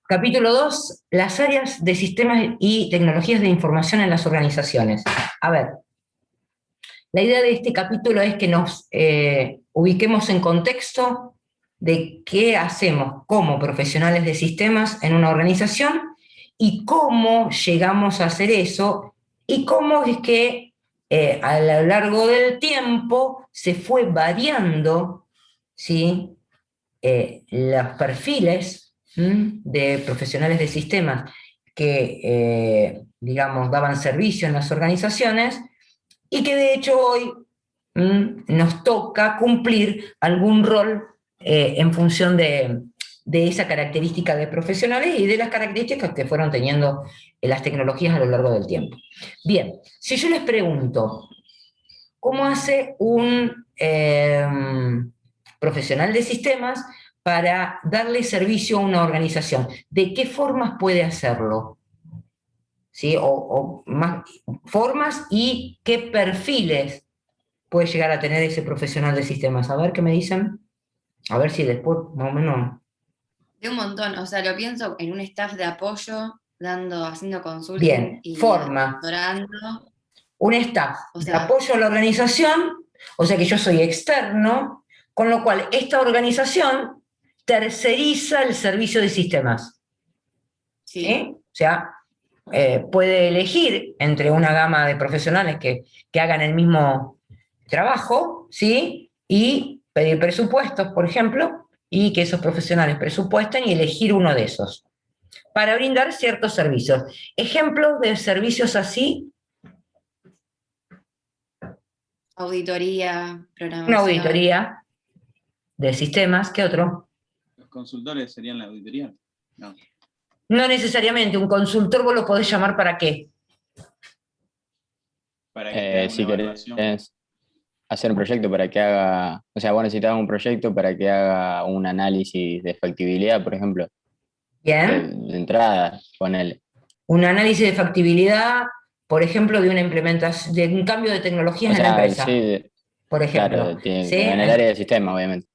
Capítulo 2, las áreas de sistemas y tecnologías de información en las organizaciones. A ver, la idea de este capítulo es que nos ubiquemos en contexto de qué hacemos como profesionales de sistemas en una organización y cómo llegamos a hacer eso y cómo es que a lo largo del tiempo se fue variando, ¿sí? Los perfiles de profesionales de sistemas que, digamos, daban servicio en las organizaciones y que de hecho hoy nos toca cumplir algún rol en función de esa característica de profesionales y de las características que fueron teniendo las tecnologías a lo largo del tiempo. Bien, si yo les pregunto, ¿cómo hace un profesional de sistemas para darle servicio a una organización? ¿De qué formas puede hacerlo? ¿Sí? O más formas y qué perfiles puede llegar a tener ese profesional de sistemas. A ver qué me dicen. A ver si después, más o menos. De un montón, o sea, lo pienso en un staff de apoyo, haciendo consulting Bien, y forma asesorando. un staff O de sea, apoyo a la organización, o sea que yo soy externo, con lo cual esta organización terceriza el servicio de sistemas. sí. ¿Sí? O sea, puede elegir entre una gama de profesionales que hagan el mismo trabajo, ¿sí? Y pedir presupuestos, por ejemplo, y que esos profesionales presupuesten y elegir uno de esos para brindar ciertos servicios. Ejemplos de servicios así: Auditoría, una programación. auditoría de sistemas. ¿Qué otro? ¿Los consultores serían la auditoría? No. No necesariamente, un consultor vos lo podés llamar ¿para qué? Para que te haga una Si evaluación. querés hacer un proyecto para que haga, o sea, vos necesitas un proyecto para que haga un análisis de factibilidad, por ejemplo, Bien. de entrada, ponele. Un análisis de factibilidad, por ejemplo, de una implementación, de un cambio de O tecnologías en la sea, empresa, sí, por ejemplo. claro, ¿Sí? en el área de sistema, obviamente.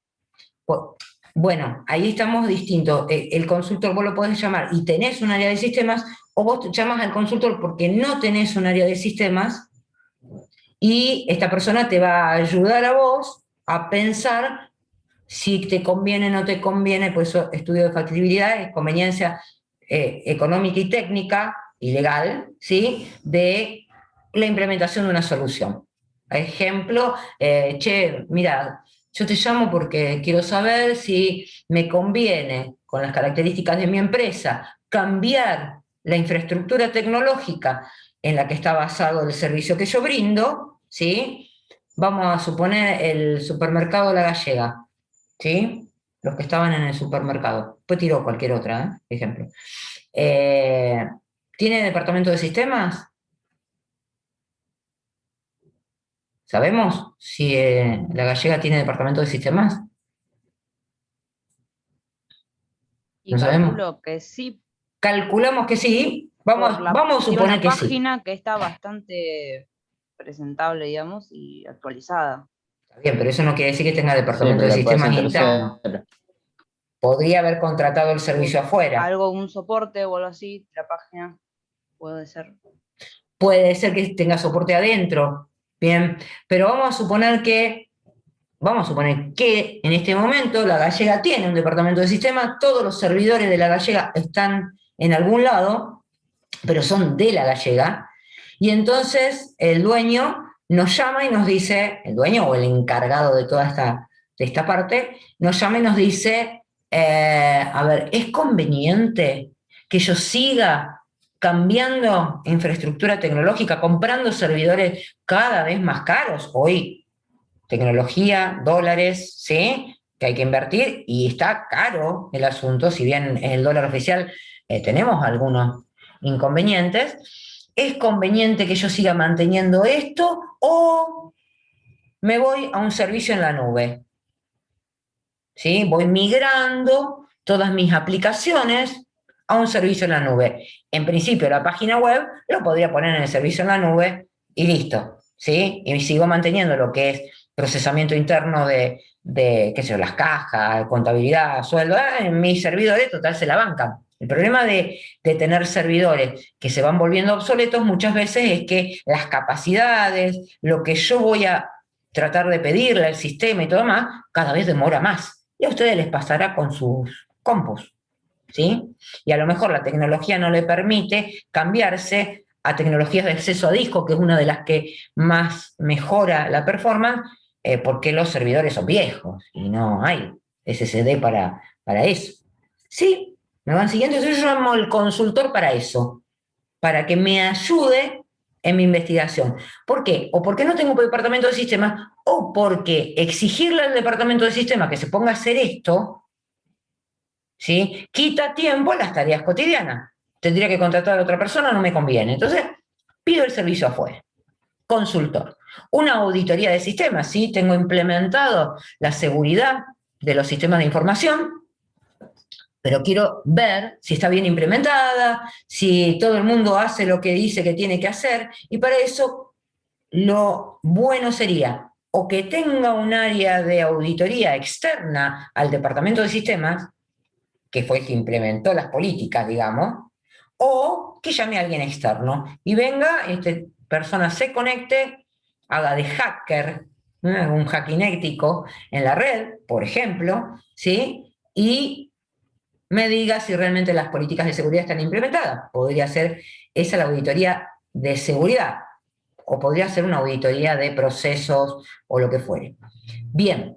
Bueno, ahí estamos distintos. El consultor vos lo podés llamar y tenés un área de sistemas, o vos llamas al consultor porque no tenés un área de sistemas y esta persona te va a ayudar a vos a pensar si te conviene o no te conviene, pues eso, estudio de factibilidad, es conveniencia económica y técnica y legal, ¿sí? De la implementación de una solución. Ejemplo, che, mira, yo te llamo porque quiero saber si me conviene, con las características de mi empresa, cambiar la infraestructura tecnológica en la que está basado el servicio que yo brindo, ¿sí? Vamos a suponer el supermercado La Gallega, ¿sí? Los que estaban en el supermercado. Después tiró cualquier otra, ejemplo. Eh, ¿Tiene departamento de sistemas? ¿Sabemos si La Gallega tiene departamento de sistemas? Y ¿No sabemos? calculo que sí, Calculamos que sí. Vamos a tiene suponer una que sí. página que está bastante presentable, digamos, y actualizada. Está bien, pero eso no quiere decir que tenga Sí, departamento pero de lo puede hacer sistemas un interno. tercero. Podría haber contratado el O servicio afuera. algo, un soporte o algo así, la página puede ser. Puede ser que tenga soporte adentro. Bien, pero vamos a suponer que en este momento La Gallega tiene un departamento de sistemas, todos los servidores de La Gallega están en algún lado, pero son de La Gallega, y entonces el dueño nos llama y nos dice, el dueño o el encargado de toda esta parte, nos llama y nos dice, a ver, ¿es conveniente que yo siga cambiando infraestructura tecnológica, comprando servidores cada vez más caros? Hoy tecnología, dólares, ¿sí? Que hay que invertir y está caro el asunto, si bien es el dólar oficial, tenemos algunos inconvenientes. ¿Es conveniente que yo siga manteniendo esto o me voy a un servicio en la nube? ¿Sí? Voy migrando todas mis aplicaciones a un servicio en la nube. En principio, la página web lo podría poner en el servicio en la nube y listo, ¿sí? Y sigo manteniendo lo que es procesamiento interno de qué sé yo, las cajas, contabilidad, sueldo, en mis servidores, total, se la bancan. El problema de tener servidores que se van volviendo obsoletos muchas veces es que las capacidades, lo que yo voy a tratar de pedirle al sistema y todo más, cada vez demora más. Y a ustedes les pasará con sus compus, ¿sí? Y a lo mejor la tecnología no le permite cambiarse a tecnologías de acceso a disco, que es una de las que más mejora la performance, porque los servidores son viejos y no hay SSD para eso. ¿Sí? ¿Me van siguiendo? Entonces yo llamo al consultor para eso, para que me ayude en mi investigación. ¿Por qué? O porque no tengo departamento de sistemas, o porque exigirle al departamento de sistemas que se ponga a hacer esto, ¿sí?, quita tiempo a las tareas cotidianas. Tendría que contratar a otra persona, no me conviene. Entonces, pido el servicio afuera. Consultor. Una auditoría de sistemas, ¿sí? Tengo implementado la seguridad de los sistemas de información, pero quiero ver si está bien implementada, si todo el mundo hace lo que dice que tiene que hacer, y para eso lo bueno sería o que tenga un área de auditoría externa al departamento de sistemas, que fue el que implementó las políticas, digamos, o que llame a alguien externo y venga, persona se conecte, haga de hacker, un hacking ético en la red, por ejemplo, ¿sí? Y me diga si realmente las políticas de seguridad están implementadas. Podría ser esa la auditoría de seguridad, o podría ser una auditoría de procesos o lo que fuere. Bien,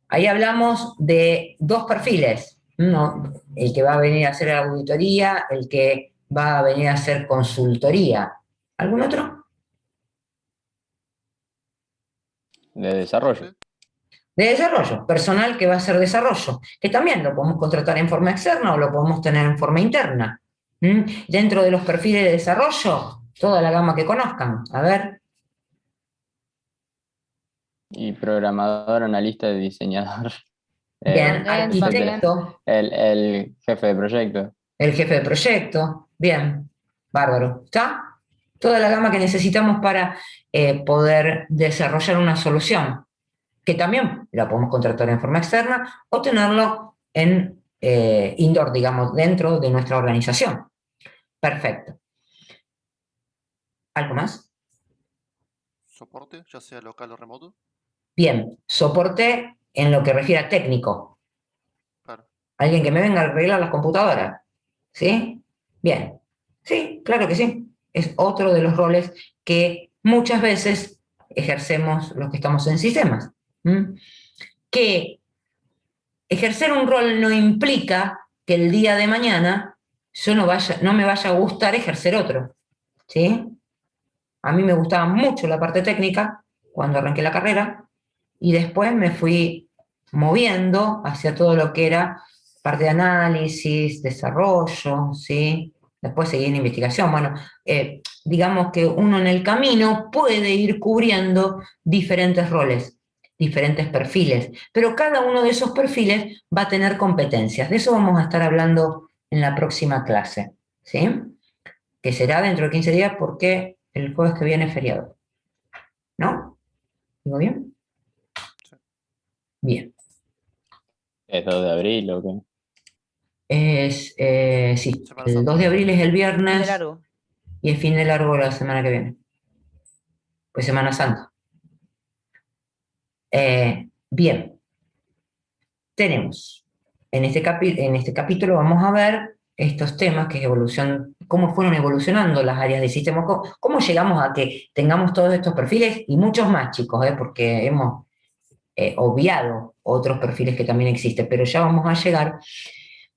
ahí hablamos de dos perfiles, ¿no? El que va a venir a hacer auditoría, el que va a venir a hacer consultoría. ¿Algún otro? De desarrollo. De desarrollo, personal que va a hacer desarrollo, que también lo podemos contratar en forma externa o lo podemos tener en forma interna. Dentro de los perfiles de desarrollo, toda la gama que conozcan. A ver. Y programador, analista, diseñador. Bien, Frontend, arquitecto, El jefe de proyecto. el jefe de proyecto, bien, bárbaro. ¿Está? Toda la gama que necesitamos para poder desarrollar una solución, que también la podemos contratar en forma externa o tenerlo en indoor, digamos, dentro de nuestra organización. Perfecto. ¿Algo más? Soporte, ya sea local o remoto. Bien, soporte en lo que refiere a técnico. Claro. Alguien que me venga a arreglar las computadoras. ¿Sí? Bien. Sí, claro que sí. Es otro de los roles que muchas veces ejercemos los que estamos en sistemas. Que ejercer un rol no implica que el día de mañana yo no me vaya a gustar ejercer otro. ¿Sí? A mí me gustaba mucho la parte técnica cuando arranqué la carrera y después me fui moviendo hacia todo lo que era parte de análisis, desarrollo, ¿sí? Después seguí en investigación. Bueno, digamos que uno en el camino puede ir cubriendo diferentes roles, diferentes perfiles, pero cada uno de esos perfiles va a tener competencias. De eso vamos a estar hablando en la próxima clase, ¿sí? Que será dentro de 15 días porque el jueves que viene es feriado. ¿No? ¿Digo bien? Sí. Bien. ¿Es 2 de abril o qué? Sí, Semana el Santa. 2 de abril es el De viernes largo. y el fin de largo la semana que viene. Pues Semana Santa. Bien. Tenemos, en este capítulo vamos a ver estos temas, que es evolución, cómo fueron evolucionando las áreas del sistema, cómo llegamos a que tengamos todos estos perfiles y muchos más, chicos, porque hemos obviado otros perfiles que también existen, pero ya vamos a llegar.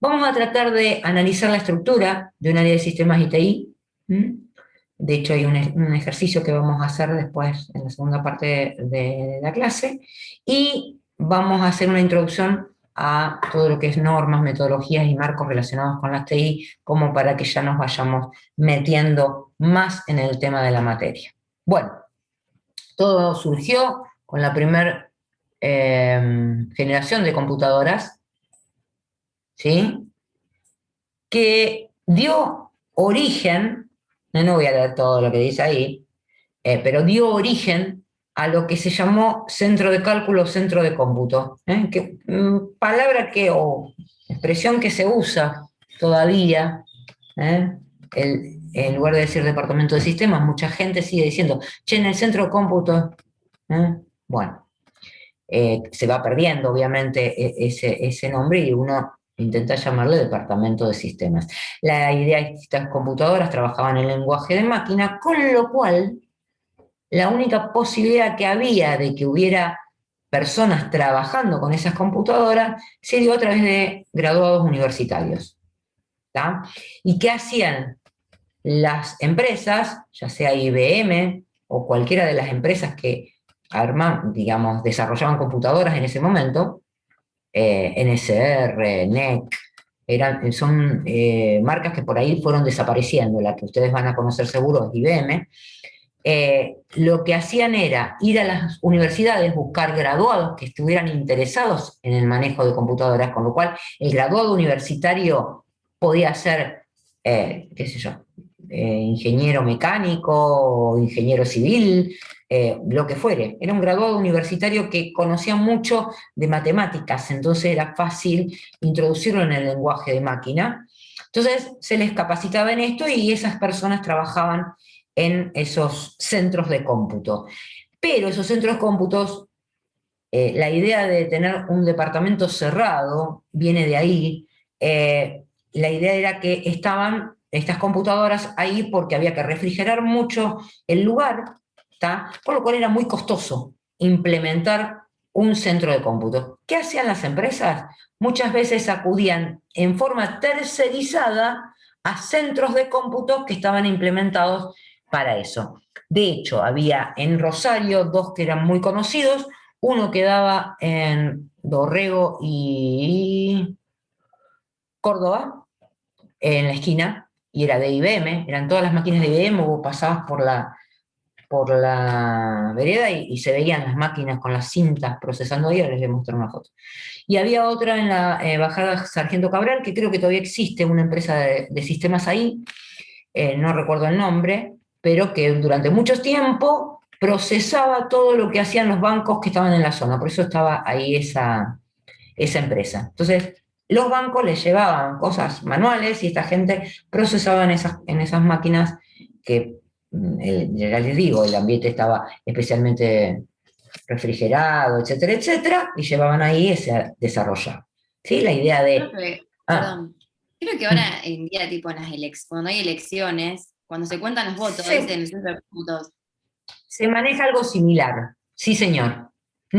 Vamos a tratar de analizar la estructura de un área de sistemas ITI. De hecho, hay un ejercicio que vamos a hacer después en la segunda parte de la clase, y vamos a hacer una introducción a todo lo que es normas, metodologías y marcos relacionados con las TI, como para que ya nos vayamos metiendo más en el tema de la materia. Bueno, todo surgió con la primera generación de computadoras, ¿sí? Que dio origen, no voy a leer todo lo que dice ahí, pero dio origen a lo que se llamó centro de cálculo, centro de cómputo, palabra o expresión que se usa todavía, en lugar de decir departamento de sistemas, mucha gente sigue diciendo, che, en el centro de cómputo, bueno, se va perdiendo obviamente ese nombre y uno intenta llamarle departamento de sistemas. La idea es que estas computadoras trabajaban en lenguaje de máquina, con lo cual la única posibilidad que había de que hubiera personas trabajando con esas computadoras se dio a través de graduados universitarios. ¿Tá? ¿Y qué hacían las empresas, ya sea IBM o cualquiera de las empresas que desarrollaban computadoras en ese momento, NSR, NEC, son marcas que por ahí fueron desapareciendo, la que ustedes van a conocer seguro es IBM. Lo que hacían era ir a las universidades, buscar graduados que estuvieran interesados en el manejo de computadoras, con lo cual el graduado universitario podía ser, qué sé yo, ingeniero mecánico, ingeniero civil, lo que fuere. Era un graduado universitario que conocía mucho de matemáticas, entonces era fácil introducirlo en el lenguaje de máquina. Entonces se les capacitaba en esto y esas personas trabajaban en esos centros de cómputo. Pero esos centros de cómputos, la idea de tener un departamento cerrado viene de ahí. La idea era que estaban estas computadoras ahí porque había que refrigerar mucho el lugar, ¿tá? Con lo cual era muy costoso implementar un centro de cómputo. ¿Qué hacían las empresas? Muchas veces acudían en forma tercerizada a centros de cómputo que estaban implementados para eso. De hecho, había en Rosario 2 que eran muy conocidos, uno quedaba en Dorrego y Córdoba, en la esquina, y era de IBM, eran todas las máquinas de IBM, vos pasabas por la vereda y se veían las máquinas con las cintas procesando ahí, ahora les voy a mostrar una foto. Y había otra en la bajada Sargento Cabral, que creo que todavía existe, una empresa de sistemas ahí, no recuerdo el nombre, pero que durante mucho tiempo procesaba todo lo que hacían los bancos que estaban en la zona, por eso estaba ahí esa empresa. Entonces, los bancos les llevaban cosas manuales y esta gente procesaba en esas máquinas que, ya les digo, el ambiente estaba especialmente refrigerado, etcétera, etcétera, y llevaban ahí ese desarrollo. ¿Sí? La idea Creo de... que, perdón, creo que ahora en día, tipo en cuando hay elecciones, cuando se cuentan los votos, Sí. dicen el centro de cómputos. Se maneja algo similar, sí señor.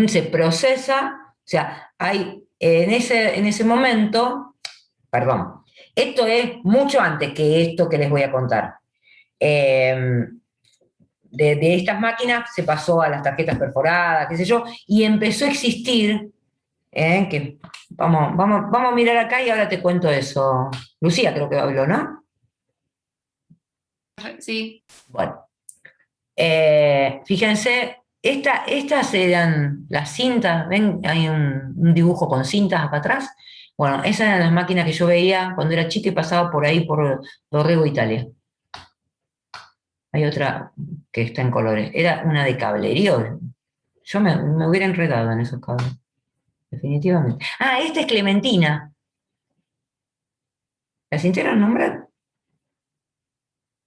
Se procesa, o sea, hay en ese momento, perdón, esto es mucho antes que esto que les voy a contar. De estas máquinas se pasó a las tarjetas perforadas, qué sé yo, y empezó a existir, que vamos a mirar acá y ahora te cuento eso. Lucía creo que habló, ¿no? Sí. Bueno. Fíjense, estas eran las cintas, ven, hay un dibujo con cintas acá atrás. Bueno, esas eran las máquinas que yo veía cuando era chica y pasaba por ahí por Dorrego, Italia. Hay otra que está en colores. Era una de cablerío. Yo me hubiera enredado en esos cables. Definitivamente. Ah, esta es Clementina. ¿La sintieron nombrar?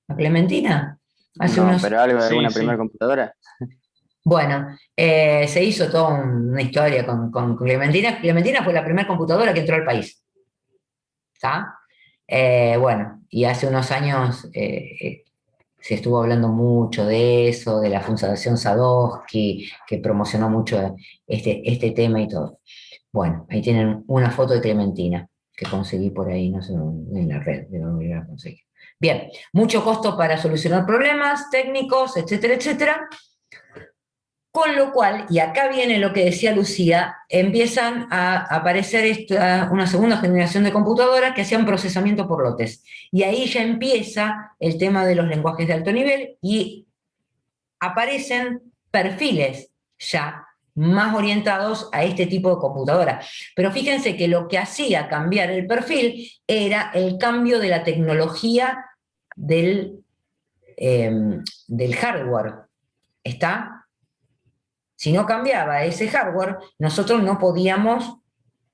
¿A Clementina? Hace No, unos... pero algo de Sí, alguna sí. primera computadora. Bueno, se hizo toda una historia con Clementina. Clementina fue la primera computadora que entró al país. ¿Está? Bueno, y hace unos años se estuvo hablando mucho de eso, de la Fundación Sadowski, que promocionó mucho este tema y todo. Bueno, ahí tienen una foto de Clementina, que conseguí por ahí, no sé, en la red, de dónde la conseguí. Bien, mucho costo para solucionar problemas técnicos, etcétera, etcétera. Con lo cual, y acá viene lo que decía Lucía, empiezan a aparecer una segunda generación de computadoras que hacían procesamiento por lotes. Y ahí ya empieza el tema de los lenguajes de alto nivel y aparecen perfiles ya más orientados a este tipo de computadora. Pero fíjense que lo que hacía cambiar el perfil era el cambio de la tecnología del hardware. ¿Está? Si no cambiaba ese hardware, nosotros no podíamos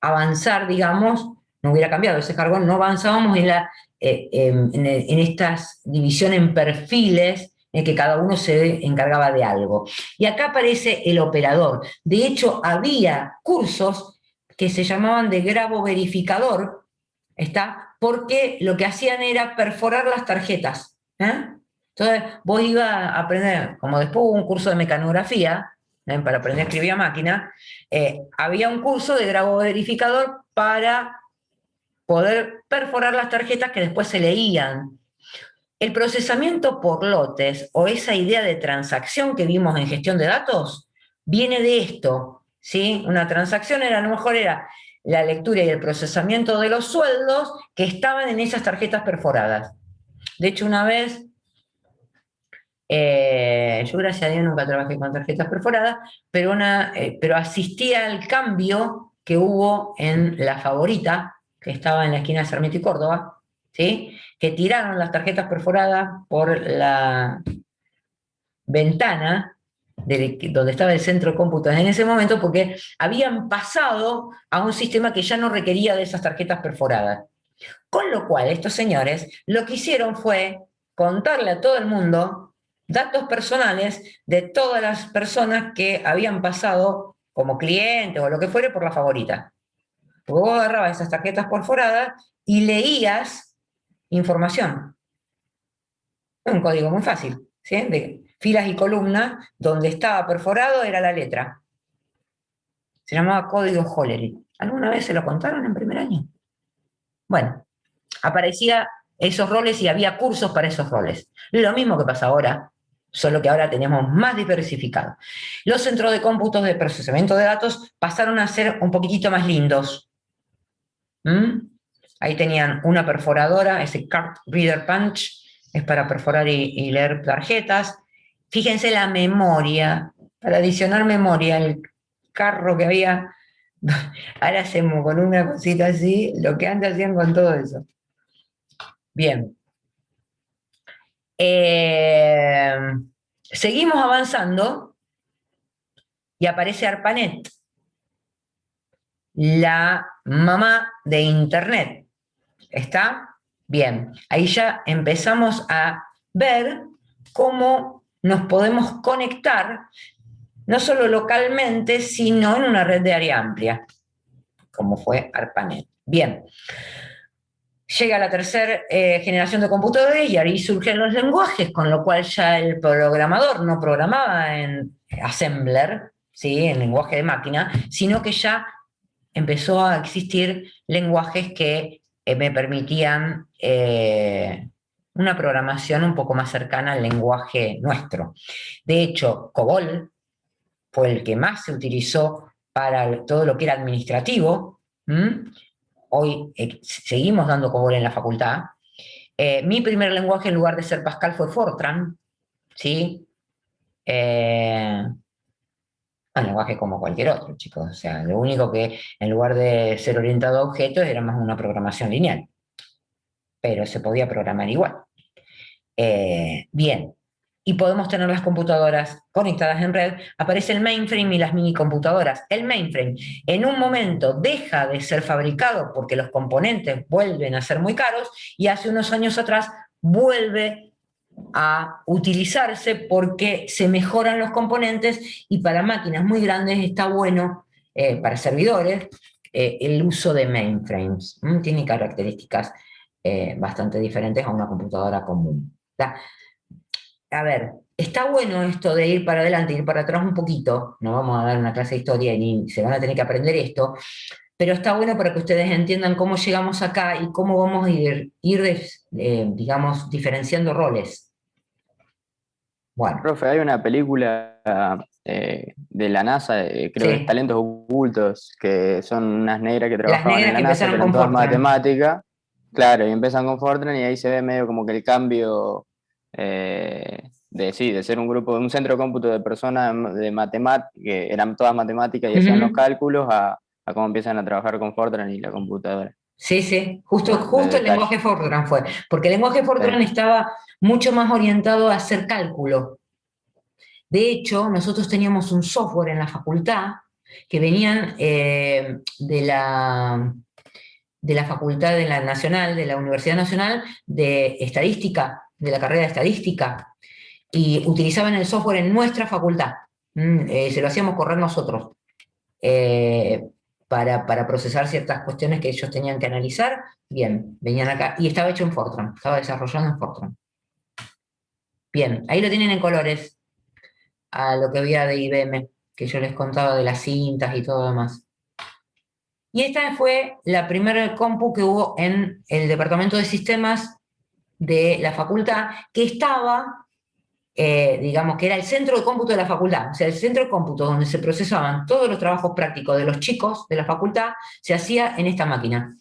avanzar, digamos, no hubiera cambiado ese hardware, no avanzábamos en esta división en perfiles en que cada uno se encargaba de algo. Y acá aparece el operador. De hecho, había cursos que se llamaban de grabo verificador, ¿está? Porque lo que hacían era perforar las tarjetas. Entonces, vos ibas a aprender, como después hubo un curso de mecanografía, para aprender a escribir a máquina, había un curso de grabo verificador para poder perforar las tarjetas que después se leían. El procesamiento por lotes, o esa idea de transacción que vimos en gestión de datos, viene de esto, ¿sí? Una transacción a lo mejor era la lectura y el procesamiento de los sueldos que estaban en esas tarjetas perforadas. De hecho, una vez, yo gracias a Dios nunca trabajé con tarjetas perforadas, pero asistí al cambio que hubo en La Favorita, que estaba en la esquina de Sarmiento y Córdoba, ¿sí? Que tiraron las tarjetas perforadas por la ventana donde estaba el centro de cómputos en ese momento, porque habían pasado a un sistema que ya no requería de esas tarjetas perforadas. Con lo cual, estos señores lo que hicieron fue contarle a todo el mundo datos personales de todas las personas que habían pasado como clientes o lo que fuere por La Favorita. Porque vos agarrabas esas tarjetas perforadas y leías información. Un código muy fácil, ¿sí? De filas y columnas, donde estaba perforado era la letra. Se llamaba código Hollerith. ¿Alguna vez se lo contaron en primer año? Bueno, aparecía esos roles y había cursos para esos roles. Lo mismo que pasa ahora, solo que ahora tenemos más diversificado. Los centros de cómputos de procesamiento de datos pasaron a ser un poquitito más lindos. Ahí tenían una perforadora, ese Card Reader Punch, es para perforar y leer tarjetas. Fíjense la memoria, para adicionar memoria, el carro que había, ahora hacemos con una cosita así, lo que antes hacían con todo eso. Bien. Seguimos avanzando y aparece ARPANET, la mamá de Internet. ¿Está? Bien. Ahí ya empezamos a ver cómo nos podemos conectar, no solo localmente, sino en una red de área amplia, como fue ARPANET. Bien. Llega la tercera generación de computadores y ahí surgen los lenguajes, con lo cual ya el programador no programaba en assembler, ¿sí? En lenguaje de máquina, sino que ya empezó a existir lenguajes que me permitían una programación un poco más cercana al lenguaje nuestro. De hecho, COBOL fue el que más se utilizó para todo lo que era administrativo. Hoy seguimos dando COBOL en la facultad. Mi primer lenguaje en lugar de ser Pascal fue Fortran, ¿sí? Un lenguaje como cualquier otro, chicos. O sea, lo único que en lugar de ser orientado a objetos era más una programación lineal. Pero se podía programar igual. Bien. Y podemos tener las computadoras conectadas en red. Aparece el mainframe y las mini computadoras. El mainframe en un momento deja de ser fabricado porque los componentes vuelven a ser muy caros y hace unos años atrás vuelve a utilizarse porque se mejoran los componentes y para máquinas muy grandes está bueno, para servidores, el uso de mainframes. Tiene características bastante diferentes a una computadora común. A ver, está bueno esto de ir para adelante, ir para atrás un poquito, no vamos a dar una clase de historia y se van a tener que aprender esto, pero está bueno para que ustedes entiendan cómo llegamos acá y cómo vamos a ir digamos, diferenciando roles. Bueno. Profe, hay una película de la NASA, creo que Sí. es Talentos Ocultos, que son unas negras que trabajaban negras en la que NASA, empezaron que eran con todas Fortran. matemáticas. Claro, y empiezan con Fortran y ahí se ve medio como que el cambio de ser un grupo, un centro de cómputo de personas de matemáticas, que eran todas matemáticas y hacían los cálculos, a cómo empiezan a trabajar con Fortran y la computadora. Sí, sí, justo el detalle. lenguaje Fortran fue, porque el lenguaje Fortran estaba mucho más orientado a hacer cálculo. De hecho, nosotros teníamos un software en la facultad que venían de de la Facultad de la Nacional, de la Universidad Nacional, de Estadística, de la carrera de Estadística, y utilizaban el software en nuestra facultad. Se lo hacíamos correr nosotros, para procesar ciertas cuestiones que ellos tenían que analizar. Bien, venían acá, y estaba hecho en Fortran, estaba desarrollado en Fortran. Bien, ahí lo tienen en colores, a lo que había de IBM, que yo les contaba de las cintas y todo lo demás. Y esta fue la primera compu que hubo en el departamento de sistemas de la facultad, que estaba, digamos, que era el centro de cómputo de la facultad, o sea, el centro de cómputo donde se procesaban todos los trabajos prácticos de los chicos de la facultad, se hacía en esta máquina.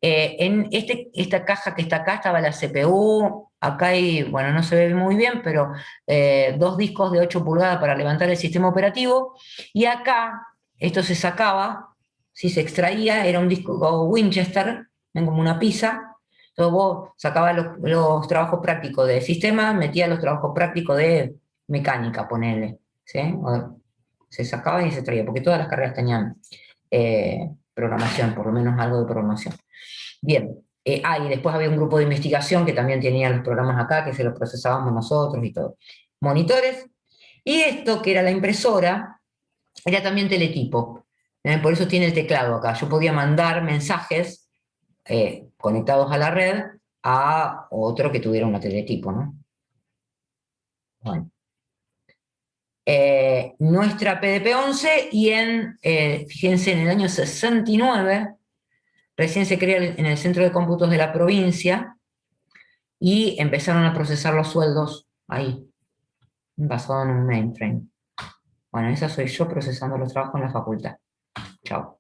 En esta caja que está acá estaba la CPU, acá hay, bueno, no se ve muy bien, pero 2 discos de 8 pulgadas para levantar el sistema operativo, y acá esto se sacaba, si se extraía, era un disco Winchester, ven, como una pizza. Entonces vos sacabas los trabajos prácticos de sistema, metías los trabajos prácticos de mecánica, ponele, ¿sí? Se sacaba y se traía, porque todas las carreras tenían programación, por lo menos algo de programación. Bien, y después había un grupo de investigación que también tenía los programas acá, que se los procesábamos nosotros y todo. Monitores, y esto que era la impresora, era también teletipo. Por eso tiene el teclado acá. Yo podía mandar mensajes conectados a la red a otro que tuviera una teletipo, ¿no? Bueno. Nuestra PDP-11, y fíjense, en el año 69, recién se crea en el centro de cómputos de la provincia, y empezaron a procesar los sueldos ahí, basado en un mainframe. Bueno, esa soy yo procesando los trabajos en la facultad. Chao.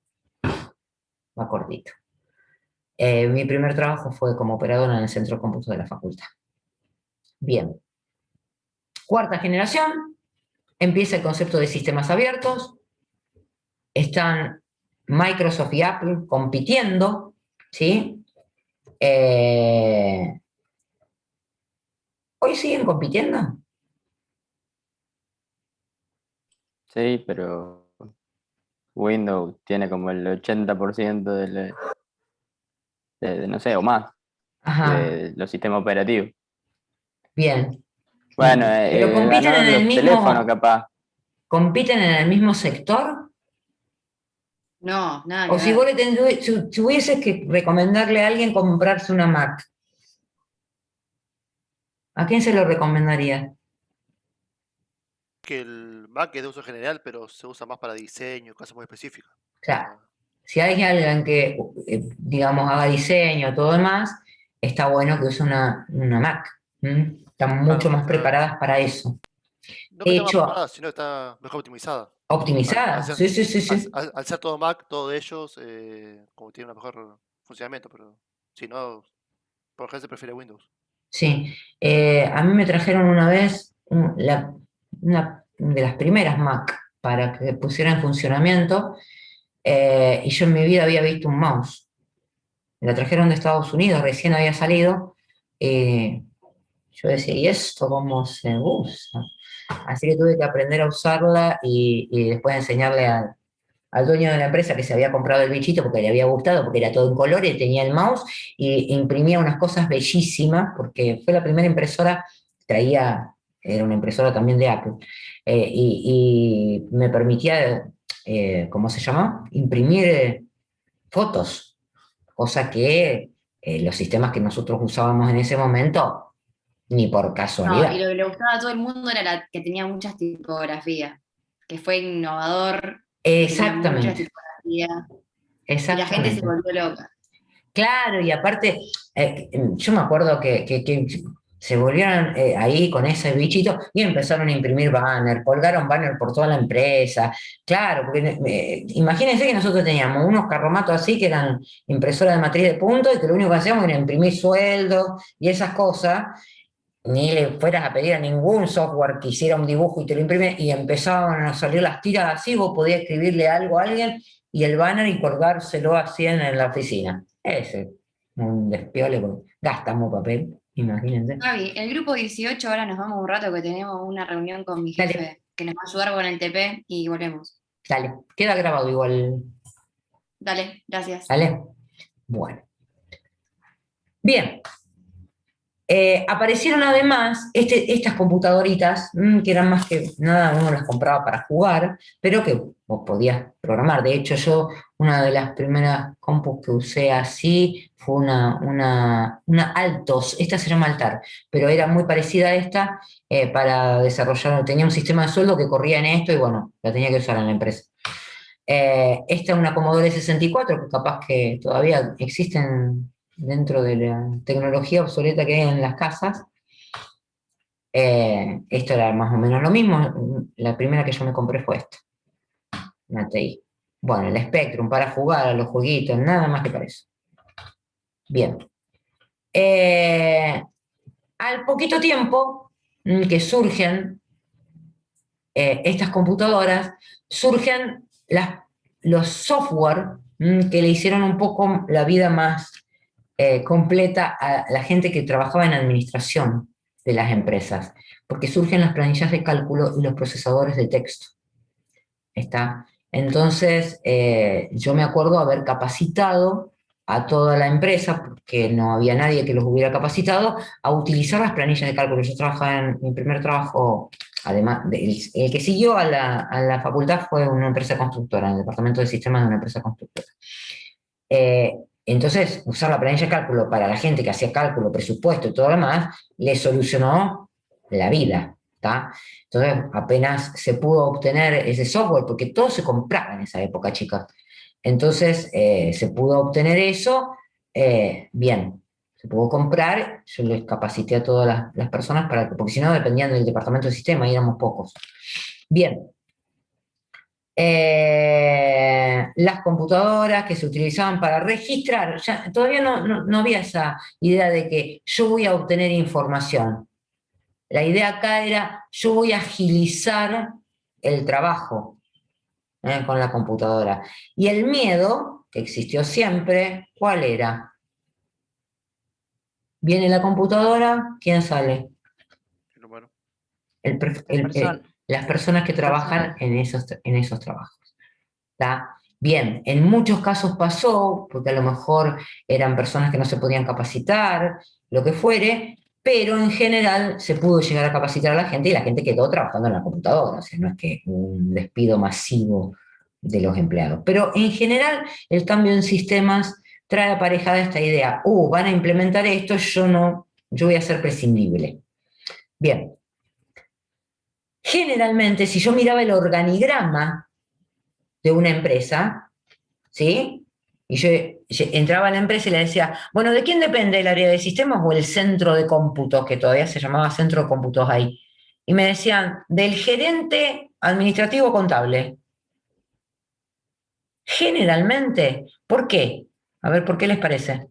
Va cortito. Mi primer trabajo fue como operadora en el centro de cómputos de la facultad. Bien. Cuarta generación, empieza el concepto de sistemas abiertos. Están Microsoft y Apple compitiendo, ¿sí? ¿Hoy siguen compitiendo? Sí, pero Windows tiene como el 80% no sé, o más, Ajá, de los sistemas operativos. bien. Bueno, Pero compiten ganaron en el los teléfonos mismo, capaz. compiten en el mismo sector. No, nada O que si vos ver. si tuvieses que recomendarle a alguien comprarse una Mac, ¿a quién se lo recomendaría? Que el Mac es de uso general, pero se usa más para diseño, cosas muy específicas. Claro, No, si hay alguien que, digamos, haga diseño, todo demás, está bueno que use una Mac. Están mucho claro, más preparadas para eso. no que De está más hecho, preparada, sino que está mejor optimizada. Al optimizada, ser, sí, sí, sí, sí. al ser todo Mac, todo de ellos, como tiene un mejor funcionamiento, pero si no, por ejemplo, se prefiere Windows. Sí. A mí me trajeron una vez una de las primeras Mac para que pusiera en funcionamiento, y yo en mi vida había visto un mouse. Me la trajeron de Estados Unidos, recién había salido. Yo decía, ¿y esto cómo se usa? Así que tuve que aprender a usarla, y después enseñarle al dueño de la empresa que se había comprado el bichito porque le había gustado, porque era todo en colores, tenía el mouse y imprimía unas cosas bellísimas, porque fue la primera impresora, era una impresora también de Apple, y me permitía, ¿cómo se llama? Imprimir fotos, cosa que los sistemas que nosotros usábamos en ese momento, ni por No, y casualidad. lo que le gustaba a todo el mundo era la que tenía muchas tipografías, que fue innovador, tenía muchas Exactamente, tipografías, y la gente se exactamente. volvió loca. Claro, y aparte, yo me acuerdo que se volvieron ahí con ese bichito y empezaron a imprimir banner, colgaron banner por toda la empresa. Claro, porque imagínense que nosotros teníamos unos carromatos así que eran impresoras de matriz de punto, y que lo único que hacíamos era imprimir sueldos y esas cosas. Ni le fueras a pedir a ningún software que hiciera un dibujo y te lo imprime, y empezaban a salir las tiras así, vos podías escribirle algo a alguien y el banner y colgárselo así en la oficina. Ese, un despiole, porque gastamos papel, imagínense. Gaby, el grupo 18 ahora nos vamos un rato que tenemos una reunión con mi Dale, jefe que nos va a ayudar con el TP y volvemos. dale, queda grabado igual, Dale, gracias. ¿vale? Bueno. Bien. Aparecieron además estas computadoritas, que eran más que nada, uno las compraba para jugar, pero que vos podías programar. De hecho, yo, una de las primeras compus que usé así fue una Altos, esta se llama Altar, pero era muy parecida a esta para desarrollar, tenía un sistema de sueldo que corría en esto y bueno, la tenía que usar en la empresa. Esta es una Commodore 64, que capaz que todavía existen dentro de la tecnología obsoleta que hay en las casas. Esto era más o menos lo mismo. La primera que yo me compré fue esta, una TI. Bueno, el Spectrum para jugar a los jueguitos, nada más que para eso. Bien. Al poquito tiempo que surgen estas computadoras, surgen los software que le hicieron un poco la vida más completa a la gente que trabajaba en administración de las empresas, porque surgen las planillas de cálculo y los procesadores de texto. ¿Está? Entonces, yo me acuerdo haber capacitado a toda la empresa, porque no había nadie que los hubiera capacitado, a utilizar las planillas de cálculo. Yo trabajaba en mi primer trabajo, además, el que siguió a la facultad fue una empresa constructora, en el departamento de sistemas de una empresa constructora. Entonces, usar la planilla de cálculo para la gente que hacía cálculo, presupuesto y todo lo demás, le solucionó la vida, ¿está? Entonces, apenas se pudo obtener ese software, porque todo se compraba en esa época, chicas. Entonces, se pudo obtener eso, bien, se pudo comprar, yo les capacité a todas las personas, porque si no dependían del departamento de sistema y éramos pocos. Bien. Las computadoras que se utilizaban para registrar, todavía no había esa idea de que yo voy a obtener información. La idea acá era, yo voy a agilizar el trabajo con la computadora. Y el miedo, que existió siempre, ¿cuál era? Viene la computadora, ¿quién sale? El humano. Las personas que trabajan en esos trabajos. ¿Está? Bien, en muchos casos pasó, porque a lo mejor eran personas que no se podían capacitar, lo que fuere, pero en general se pudo llegar a capacitar a la gente y la gente quedó trabajando en la computadora, o sea, no es que un despido masivo de los empleados. Pero en general el cambio en sistemas trae aparejada esta idea, van a implementar esto, yo voy a ser prescindible. Bien. Generalmente, si yo miraba el organigrama de una empresa, ¿sí? Y yo entraba a la empresa y le decía, bueno, ¿de quién depende el área de sistemas o el centro de cómputos, que todavía se llamaba centro de cómputos ahí? Y me decían, del gerente administrativo contable. Generalmente, ¿por qué? A ver, ¿por qué les parece?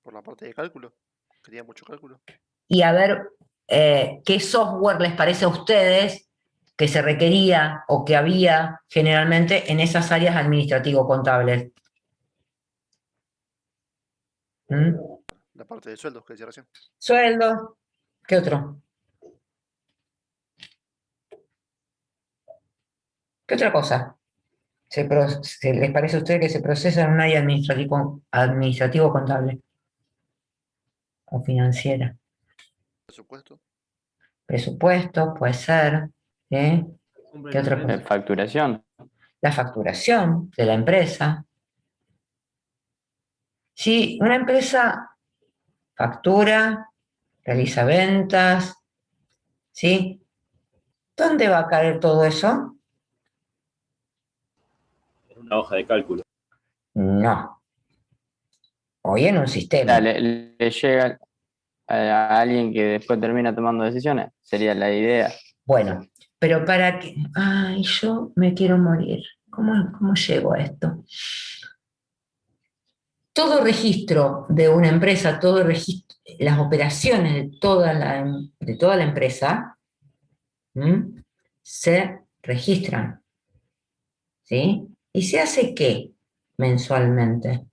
Por la parte de cálculo. Quería mucho cálculo. Y a ver, ¿qué software les parece a ustedes que se requería o que había generalmente en esas áreas administrativo-contables? La parte de sueldos que decía recién. Sueldos. ¿Qué otro? ¿Qué otra cosa? ¿Les parece a ustedes que se procesa en un área administrativo-contable? O financiera. Presupuesto. Presupuesto, puede ser. ¿Qué otra cosa? Facturación. La facturación de la empresa. Si una empresa factura, realiza ventas, ¿sí? ¿Dónde va a caer todo eso? En una hoja de cálculo. No. Hoy en un sistema. Le llega a alguien que después termina tomando decisiones, sería la idea. Bueno, pero para que... Ay, yo me quiero morir. ¿Cómo llego a esto? Todo registro de una empresa, todo registro, las operaciones de toda la empresa se registran. ¿Sí? ¿Y se hace qué mensualmente?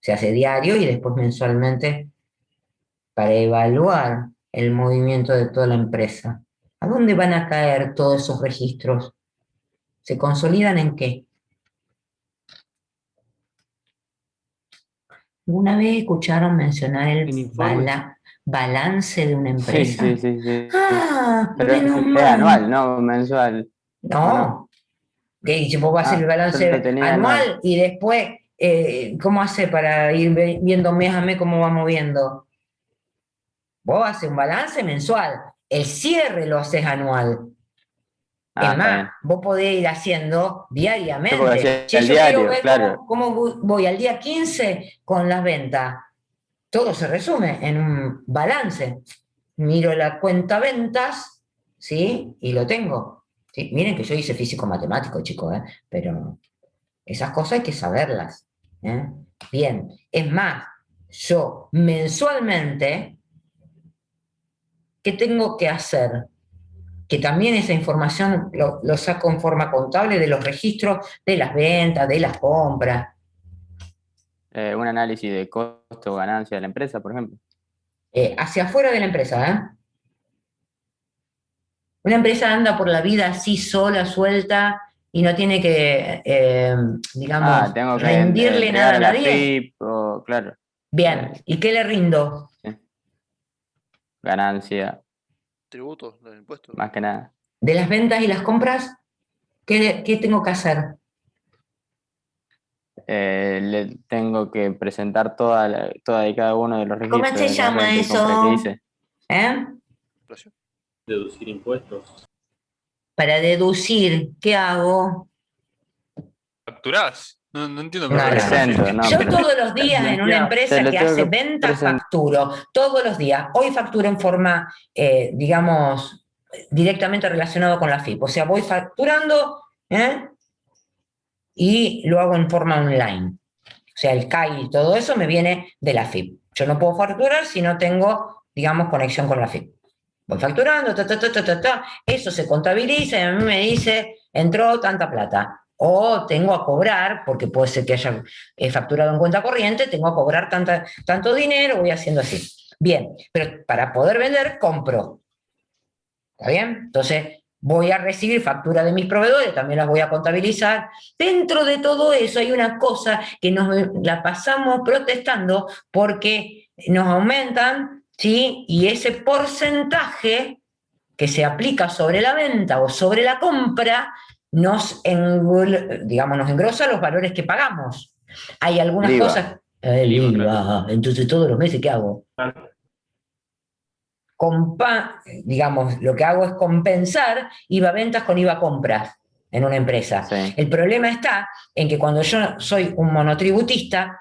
Se hace diario y después mensualmente para evaluar el movimiento de toda la empresa. ¿A dónde van a caer todos esos registros? ¿Se consolidan en qué? ¿Alguna vez escucharon mencionar el En informes. balance de una Sí, empresa? sí, sí, sí. Ah, Pero menos es mal. anual, no mensual. ¿O no? No, que si vos vas a hacer el Ah, yo lo balance tenía anual anual. y después, ¿cómo hace para ir viendo mes a mes cómo va moviendo? Vos haces un balance mensual, el cierre lo haces anual. Es Ah, está más, bien. vos podés ir haciendo Yo porque diariamente. hacía Che, el yo quiero diario, ver claro. cómo voy al día 15 con las ventas. Todo se resume en un balance. Miro la cuenta ventas, ¿sí? Y lo tengo. ¿Sí? Miren que yo hice físico-matemático, chicos, ¿eh? Pero esas cosas hay que saberlas, ¿eh? Bien, es más, yo mensualmente, ¿qué tengo que hacer? Que también esa información lo saco en forma contable de los registros de las ventas, de las compras. Un análisis de costo o ganancia de la empresa, por ejemplo. Hacia afuera de la empresa, ¿eh? Una empresa anda por la vida así sola, suelta, y no tiene que, digamos, Tengo que rendirle nada entregar a a la nadie. FIP, o claro, Bien, ¿y qué le rindo? sí, ganancia, Tributos, los impuestos. más que nada. De las ventas y las compras, ¿qué tengo que hacer? Le tengo que presentar toda y cada uno de los ¿Cómo registros se de las llama ventas y compras que eso? hice. ¿Eh? Inflación. Deducir impuestos. Para deducir, ¿qué hago? ¿Facturás? No entiendo No, por no, qué se no. Presento, refiere. no, Yo pero todos los días en una se empresa lo que tengo hace que ventas presentar. facturo, todos los días. Hoy facturo en forma, digamos, directamente relacionado con la FIP. O sea, voy facturando, ¿eh? Y lo hago en forma online. O sea, el CAI y todo eso me viene de la FIP. Yo no puedo facturar si no tengo, digamos, conexión con la FIP. Voy facturando, eso se contabiliza y a mí me dice, entró tanta plata. O tengo a cobrar, porque puede ser que haya facturado en cuenta corriente, tengo a cobrar tanto dinero, voy haciendo así. Bien, pero para poder vender, compro. ¿Está bien? Entonces, voy a recibir factura de mis proveedores, también las voy a contabilizar. Dentro de todo eso hay una cosa que nos la pasamos protestando porque nos aumentan, ¿sí? Y ese porcentaje que se aplica sobre la venta o sobre la compra digamos, nos engrosa los valores que pagamos. Hay algunas El IVA. cosas... El IVA, IVA, claro. entonces todos los meses, ¿qué hago? Digamos, lo que hago es compensar IVA ventas con IVA compras en una empresa. Sí. El problema está en que cuando yo soy un monotributista,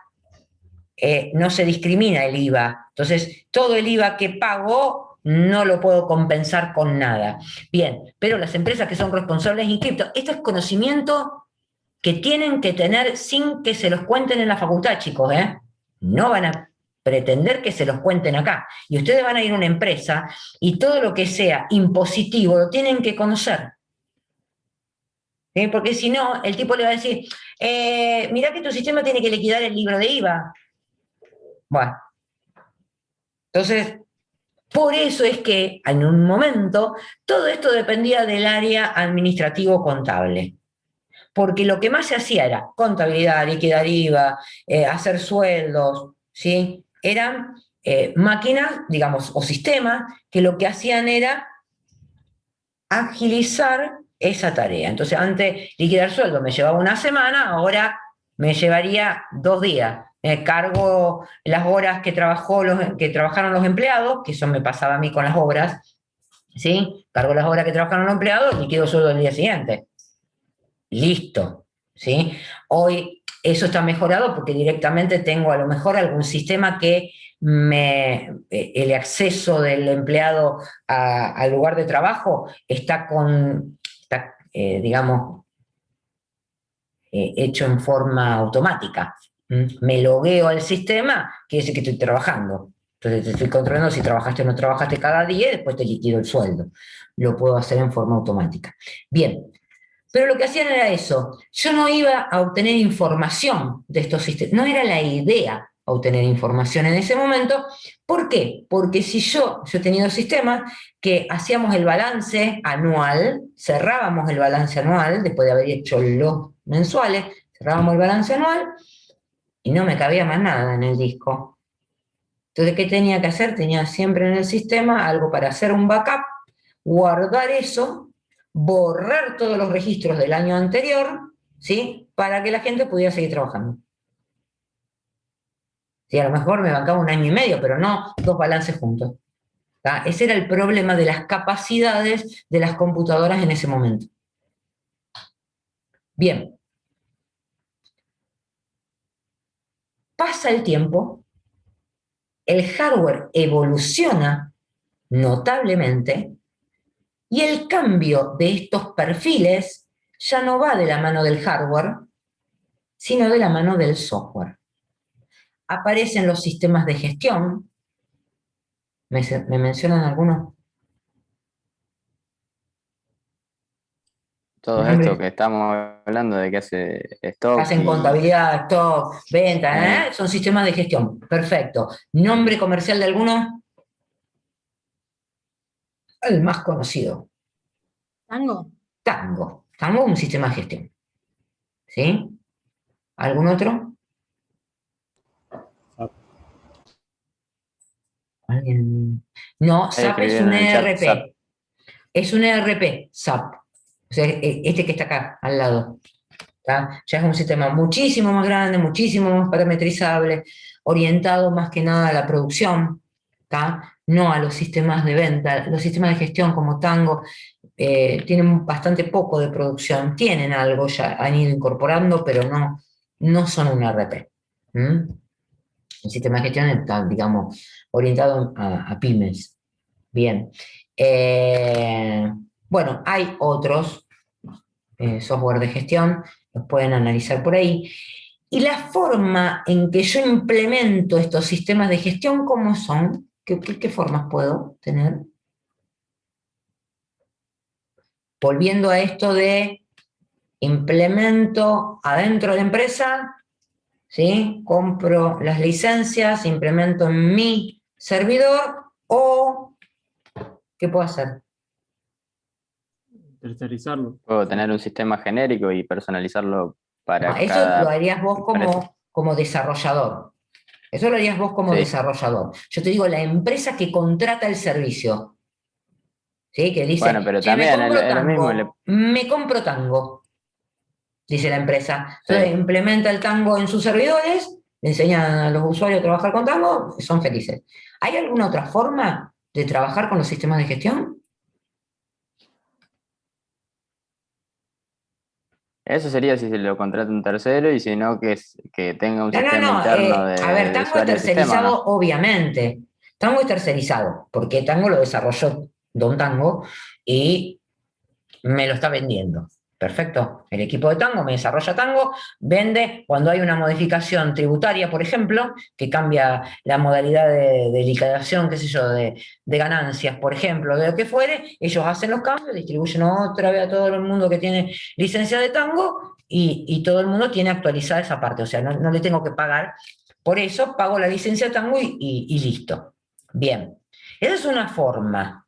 no se discrimina el IVA. Entonces, todo el IVA que pago no lo puedo compensar con nada. Bien, pero las empresas que son responsables inscriptos, esto es conocimiento que tienen que tener sin que se los cuenten en la facultad, chicos, ¿eh? No van a pretender que se los cuenten acá. Y ustedes van a ir a una empresa y todo lo que sea impositivo lo tienen que conocer. ¿Sí? Porque si no, el tipo le va a decir, mirá que tu sistema tiene que liquidar el libro de IVA. Bueno, entonces, por eso es que en un momento todo esto dependía del área administrativo-contable. Porque lo que más se hacía era contabilidad, liquidar IVA, hacer sueldos, ¿sí? Eran máquinas, digamos, o sistemas que lo que hacían era agilizar esa tarea. Entonces, antes liquidar sueldo me llevaba una semana, ahora me llevaría 2 días. Cargo las horas que trabajaron los empleados, que eso me pasaba a mí con las obras, ¿sí? Cargo las horas que trabajaron los empleados y liquido sueldo el día siguiente. Listo, ¿sí? Hoy eso está mejorado porque directamente tengo a lo mejor algún sistema que el acceso del empleado al lugar de trabajo está digamos, hecho en forma automática. Me logueo al sistema, quiere decir que estoy trabajando. Entonces te estoy controlando si trabajaste o no trabajaste cada día y después te liquido el sueldo. Lo puedo hacer en forma automática. Bien. Pero lo que hacían era eso. Yo no iba a obtener información de estos sistemas. No era la idea obtener información en ese momento. ¿Por qué? Porque si yo he tenido sistemas que hacíamos el balance anual, cerrábamos el balance anual, después de haber hecho los mensuales, cerrábamos el balance anual, y no me cabía más nada en el disco. Entonces, ¿qué tenía que hacer? Tenía siempre en el sistema algo para hacer un backup, guardar eso, borrar todos los registros del año anterior, ¿sí? Para que la gente pudiera seguir trabajando. Sí, a lo mejor me bancaba 1 año y medio, pero no 2 balances juntos. ¿Tá? Ese era el problema de las capacidades de las computadoras en ese momento. Bien. Pasa el tiempo, el hardware evoluciona notablemente y el cambio de estos perfiles ya no va de la mano del hardware, sino de la mano del software. Aparecen los sistemas de gestión. ¿Me mencionan algunos? Todo esto que estamos hablando de que hace stock. Hacen contabilidad, stock, venta, son sistemas de gestión. Perfecto. ¿Nombre comercial de alguno? El más conocido. ¿Tango? Tango. Tango es un sistema de gestión. ¿Sí? ¿Algún otro? ¿Alguien? No, SAP es un ERP. Es un ERP, SAP. O sea, este que está acá, al lado. ¿Tá? Ya es un sistema muchísimo más grande, muchísimo más parametrizable, orientado más que nada a la producción, ¿tá? No a los sistemas de venta. Los sistemas de gestión como Tango tienen bastante poco de producción, tienen algo, ya han ido incorporando, pero no son un ERP. El sistema de gestión está, digamos, orientado a pymes. Bien. Bueno, hay otros software de gestión, los pueden analizar por ahí. Y la forma en que yo implemento estos sistemas de gestión, ¿cómo son? ¿Qué formas puedo tener? Volviendo a esto de implemento adentro de la empresa, ¿sí? Compro las licencias, implemento en mi servidor, o ¿qué puedo hacer? Tercerizarlo. Puedo tener un sistema genérico y personalizarlo para Eso cada lo harías vos como desarrollador. Eso lo harías vos como desarrollador. Yo te digo, la empresa que contrata el servicio, ¿sí? Que dice, bueno, pero también es lo mismo. Me compro Tango, dice la empresa. Entonces implementa el Tango en sus servidores, le enseñan a los usuarios a trabajar con Tango, son felices. ¿Hay alguna otra forma de trabajar con los sistemas de gestión? Eso sería si se lo contrata un tercero y si no, que tenga un sistema interno de a ver, Tango es tercerizado, sistema, ¿no? obviamente. Tango es tercerizado, porque Tango lo desarrolló Don Tango y me lo está vendiendo. Perfecto. El equipo de Tango me desarrolla Tango, vende cuando hay una modificación tributaria, por ejemplo, que cambia la modalidad de liquidación, qué sé yo, de ganancias, por ejemplo, de lo que fuere, ellos hacen los cambios, distribuyen otra vez a todo el mundo que tiene licencia de Tango y todo el mundo tiene actualizada esa parte, o sea, no le tengo que pagar. Por eso pago la licencia de Tango y listo. Bien. Esa es una forma.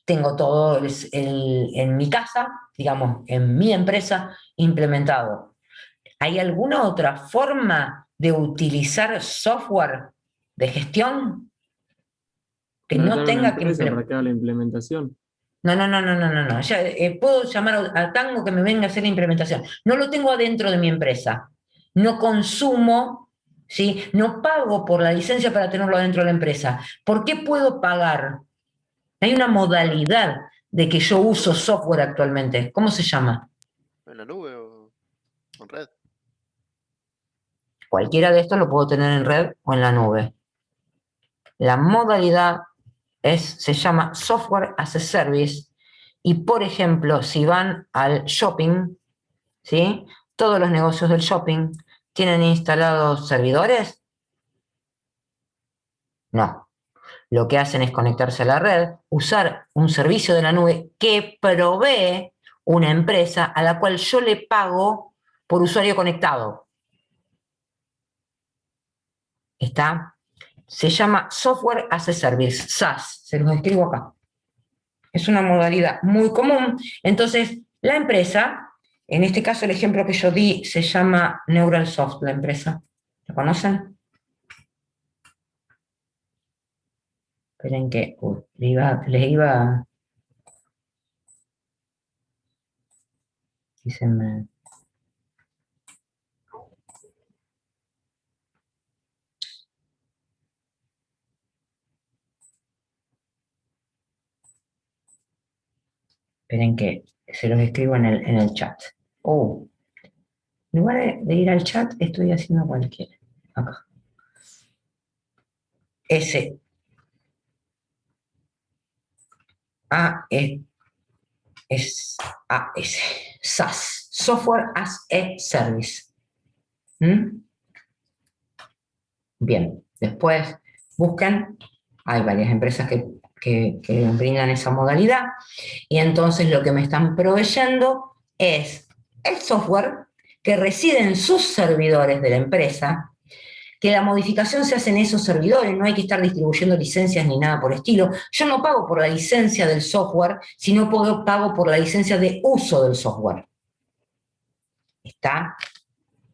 Tengo todo en mi casa, digamos, en mi empresa, implementado. ¿Hay alguna otra forma de utilizar software de gestión que no tenga que implementar? ¿Para qué haga la implementación? No. Ya, puedo llamar a Tango que me venga a hacer la implementación. No lo tengo adentro de mi empresa. No consumo, ¿sí? No pago por la licencia para tenerlo adentro de la empresa. ¿Por qué puedo pagar? Hay una modalidad de que yo uso software actualmente. ¿Cómo se llama? ¿En la nube o en red? Cualquiera de estos lo puedo tener en red o en la nube. La modalidad se llama Software as a Service y, por ejemplo, si van al shopping, ¿sí? Todos los negocios del shopping tienen instalados servidores. No. Lo que hacen es conectarse a la red, usar un servicio de la nube que provee una empresa a la cual yo le pago por usuario conectado. ¿Está? Se llama Software as a Service, SaaS, se los escribo acá. Es una modalidad muy común. Entonces, la empresa, en este caso el ejemplo que yo di, se llama Neuralsoft, la empresa. ¿Lo conocen? Esperen que les iba... Si se me... Esperen que se los escribo en el chat. Oh, en lugar de ir al chat, estoy haciendo cualquiera. Acá. S. A. E. S. A. S. SaaS. Software as a Service. ¿Mm? Bien. Después busquen. Hay varias empresas que brindan esa modalidad. Y entonces lo que me están proveyendo es el software que reside en sus servidores de la empresa, que la modificación se hace en esos servidores, no hay que estar distribuyendo licencias ni nada por el estilo. Yo no pago por la licencia del software, sino pago por la licencia de uso del software.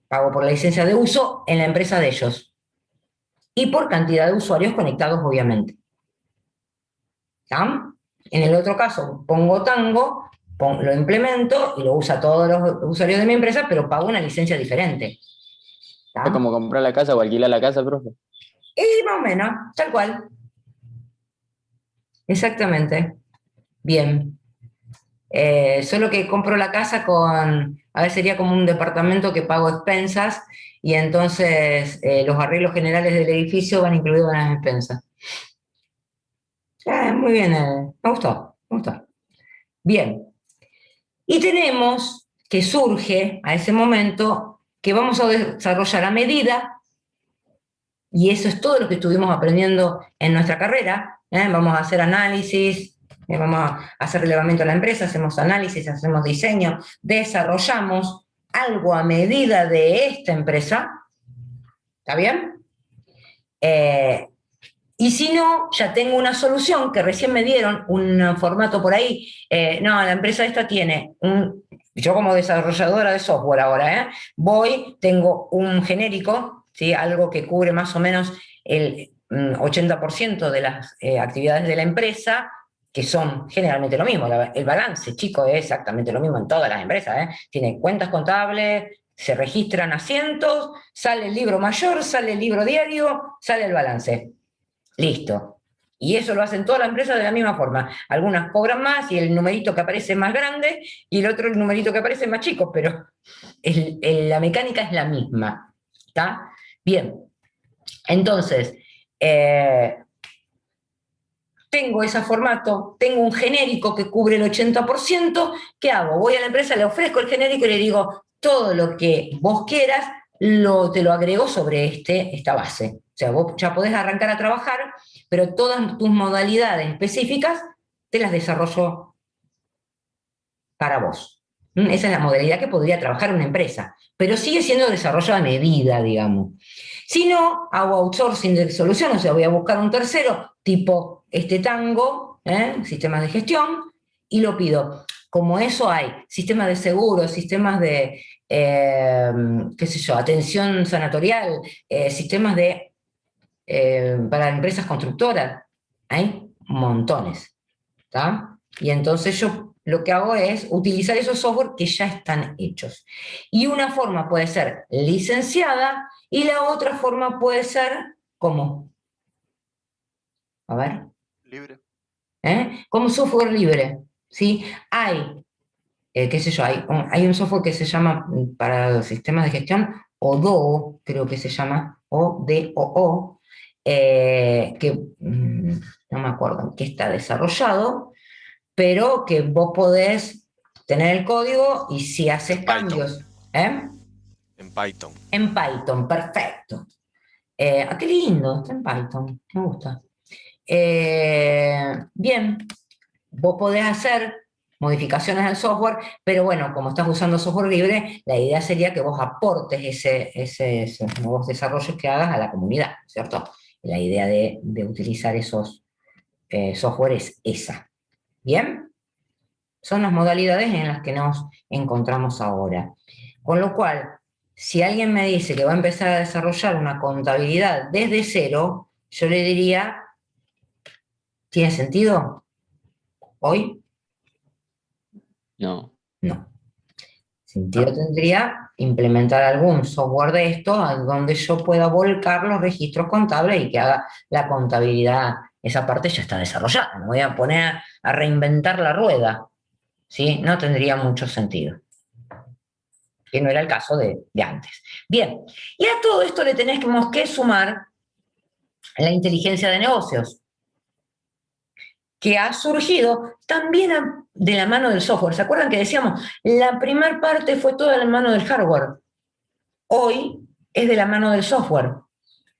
Pago por la licencia de uso en la empresa de ellos. Y por cantidad de usuarios conectados, obviamente. ¿Está? En el otro caso, pongo Tango, lo implemento y lo usa todos los usuarios de mi empresa, pero pago una licencia diferente. ¿Está? Es como comprar la casa o alquilar la casa, profe. Y más o menos, tal cual. Exactamente. Bien. Solo que compro la casa a ver, sería como un departamento que pago expensas y entonces los arreglos generales del edificio van incluidos en las expensas. Muy bien, me gustó. Bien. Y tenemos que surge a ese momento que vamos a desarrollar a medida, y eso es todo lo que estuvimos aprendiendo en nuestra carrera. Vamos a hacer análisis, vamos a hacer relevamiento a la empresa, hacemos análisis, hacemos diseño, desarrollamos algo a medida de esta empresa. ¿Está bien? Y si no, ya tengo una solución que recién me dieron, un formato por ahí. No, la empresa esta tiene yo como desarrolladora de software ahora, tengo un genérico, ¿sí? Algo que cubre más o menos el 80% de las actividades de la empresa, que son generalmente lo mismo. El balance, chicos, es exactamente lo mismo en todas las empresas. Tiene cuentas contables, se registran asientos, sale el libro mayor, sale el libro diario, sale el balance. Listo. Y eso lo hacen todas las empresas de la misma forma. Algunas cobran más y el numerito que aparece es más grande y el otro el numerito que aparece es más chico, pero la mecánica es la misma. ¿Está? Bien. Entonces, tengo ese formato, tengo un genérico que cubre el 80%, ¿qué hago? Voy a la empresa, le ofrezco el genérico y le digo, todo lo que vos quieras, te lo agrego sobre esta base. O sea, vos ya podés arrancar a trabajar, pero todas tus modalidades específicas te las desarrollo para vos. Esa es la modalidad que podría trabajar una empresa, pero sigue siendo desarrollo a medida, digamos. Si no, hago outsourcing de solución, o sea, voy a buscar un tercero, tipo Tango, sistemas de gestión, y lo pido. Como eso hay sistemas de seguros, sistemas de, qué sé yo, atención sanatorial, sistemas para empresas constructoras, hay montones, ¿está? Y entonces yo lo que hago es utilizar esos software que ya están hechos. Y una forma puede ser licenciada y la otra forma puede ser, ¿cómo? A ver. Libre. Como software libre, ¿sí? Hay, qué sé yo, hay un software que se llama, para sistemas de gestión, ODOO, creo que se llama, ODOO, que no me acuerdo en qué está desarrollado, pero que vos podés tener el código y si haces cambios. En Python. En Python, perfecto. Qué lindo, está en Python, me gusta. Bien, vos podés hacer modificaciones al software, pero bueno, como estás usando software libre, la idea sería que vos aportes esos nuevos desarrollos que hagas a la comunidad, ¿cierto? La idea de utilizar esos software es esa. ¿Bien? Son las modalidades en las que nos encontramos ahora. Con lo cual, si alguien me dice que va a empezar a desarrollar una contabilidad desde cero, yo le diría, ¿tiene sentido hoy? No. No. Sentido tendría implementar algún software de esto donde yo pueda volcar los registros contables y que haga la contabilidad. Esa parte ya está desarrollada. No voy a poner a reinventar la rueda. ¿Sí? No tendría mucho sentido. Que no era el caso de antes. Bien, y a todo esto le tenemos que sumar la inteligencia de negocios, que ha surgido también de la mano del software. ¿Se acuerdan que decíamos, la primera parte fue toda de la mano del hardware? Hoy es de la mano del software.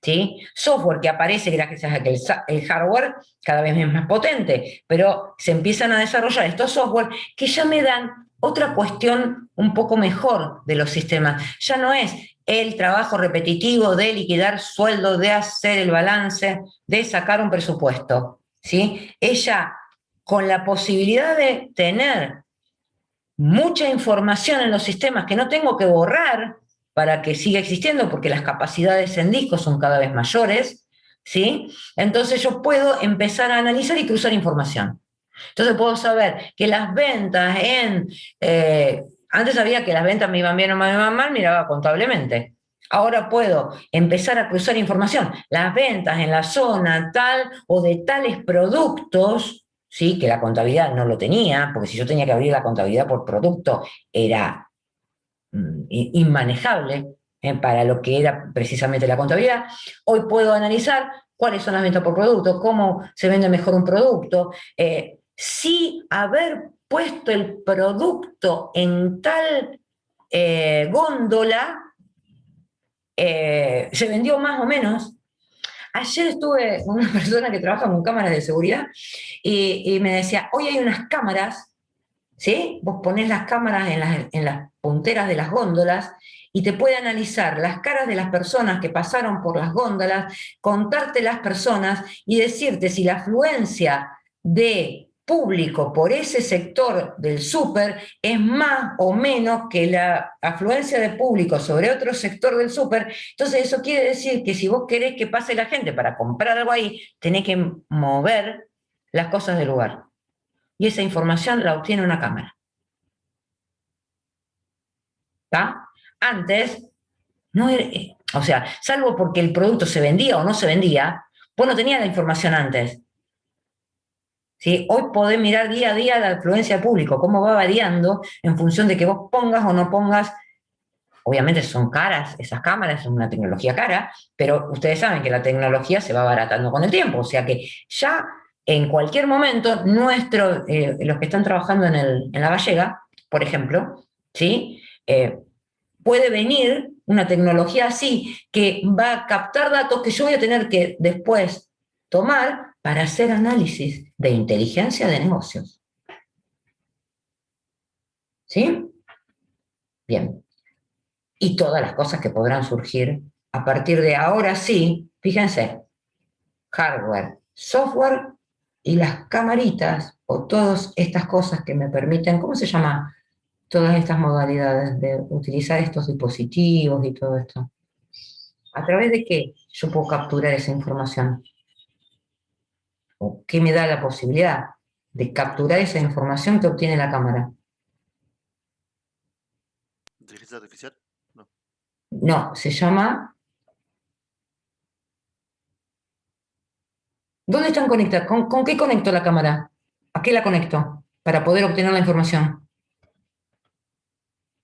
¿Sí? Software que aparece gracias a que el hardware cada vez es más potente, pero se empiezan a desarrollar estos software que ya me dan otra cuestión un poco mejor de los sistemas. Ya no es el trabajo repetitivo de liquidar sueldo, de hacer el balance, de sacar un presupuesto. ¿Sí? Ella, con la posibilidad de tener mucha información en los sistemas que no tengo que borrar para que siga existiendo, porque las capacidades en disco son cada vez mayores, ¿sí? Entonces yo puedo empezar a analizar y cruzar información. Entonces puedo saber que las ventas antes sabía que las ventas me iban bien o me iban mal, miraba contablemente. Ahora puedo empezar a cruzar información. Las ventas en la zona tal o de tales productos, ¿sí? Que la contabilidad no lo tenía, porque si yo tenía que abrir la contabilidad por producto era inmanejable para lo que era precisamente la contabilidad. Hoy puedo analizar cuáles son las ventas por producto, cómo se vende mejor un producto, si haber puesto el producto en tal góndola se vendió más o menos. Ayer estuve con una persona que trabaja con cámaras de seguridad y me decía, hoy hay unas cámaras, ¿sí? Vos ponés las cámaras en las punteras de las góndolas y te puede analizar las caras de las personas que pasaron por las góndolas, contarte las personas y decirte si la afluencia de público por ese sector del súper es más o menos que la afluencia de público sobre otro sector del súper. Entonces eso quiere decir que si vos querés que pase la gente para comprar algo ahí, tenés que mover las cosas del lugar. Y esa información la obtiene una cámara. ¿Está? Antes, no era, o sea, salvo porque el producto se vendía o no se vendía, vos no tenías la información antes. ¿Sí? Hoy podés mirar día a día la afluencia de público, cómo va variando en función de que vos pongas o no pongas. Obviamente son caras esas cámaras, es una tecnología cara, pero ustedes saben que la tecnología se va abaratando con el tiempo, o sea que ya en cualquier momento los que están trabajando en La Gallega, por ejemplo, ¿sí? Puede venir una tecnología así que va a captar datos que yo voy a tener que después tomar para hacer análisis de inteligencia de negocios. ¿Sí? Bien. Y todas las cosas que podrán surgir a partir de ahora sí, fíjense, hardware, software y las camaritas o todas estas cosas que me permiten, ¿cómo se llama? Todas estas modalidades de utilizar estos dispositivos y todo esto. ¿A través de qué yo puedo capturar esa información? ¿O qué me da la posibilidad de capturar esa información que obtiene la cámara? ¿Inteligencia artificial? No. No, se llama... ¿Dónde están conectadas? ¿Con qué conecto la cámara? ¿A qué la conecto? Para poder obtener la información.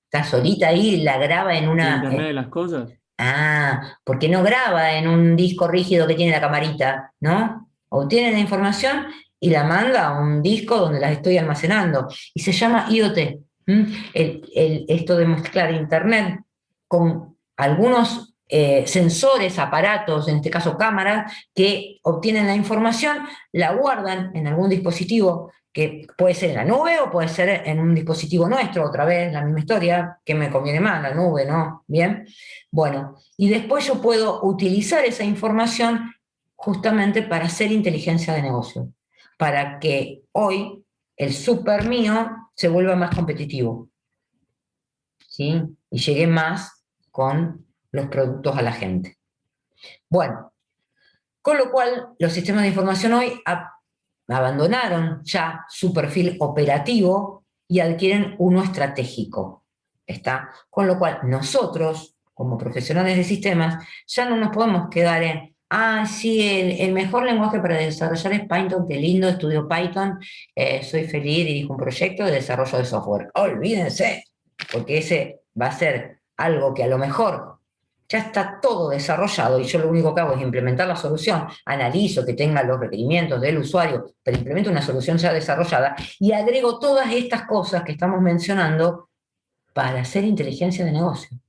Está solita ahí, la graba en una... Internet de las cosas. Porque no graba en un disco rígido que tiene la camarita, ¿no? Obtiene la información y la manda a un disco donde las estoy almacenando. Y se llama IoT. Esto de mezclar Internet con algunos sensores, aparatos, en este caso cámaras, que obtienen la información, la guardan en algún dispositivo que puede ser en la nube o puede ser en un dispositivo nuestro, otra vez la misma historia, que me conviene más, la nube, ¿no? Bien, bueno, y después yo puedo utilizar esa información justamente para hacer inteligencia de negocio, para que hoy el súper mío se vuelva más competitivo, ¿sí? Y llegue más con los productos a la gente. Bueno, con lo cual los sistemas de información hoy abandonaron ya su perfil operativo y adquieren uno estratégico. ¿Está? Con lo cual nosotros, como profesionales de sistemas, ya no nos podemos quedar en, sí, el mejor lenguaje para desarrollar es Python, qué lindo, estudio Python, soy feliz, dirijo un proyecto de desarrollo de software. Olvídense, porque ese va a ser algo que a lo mejor ya está todo desarrollado y yo lo único que hago es implementar la solución, analizo que tenga los requerimientos del usuario, pero implemento una solución ya desarrollada y agrego todas estas cosas que estamos mencionando para hacer inteligencia de negocio,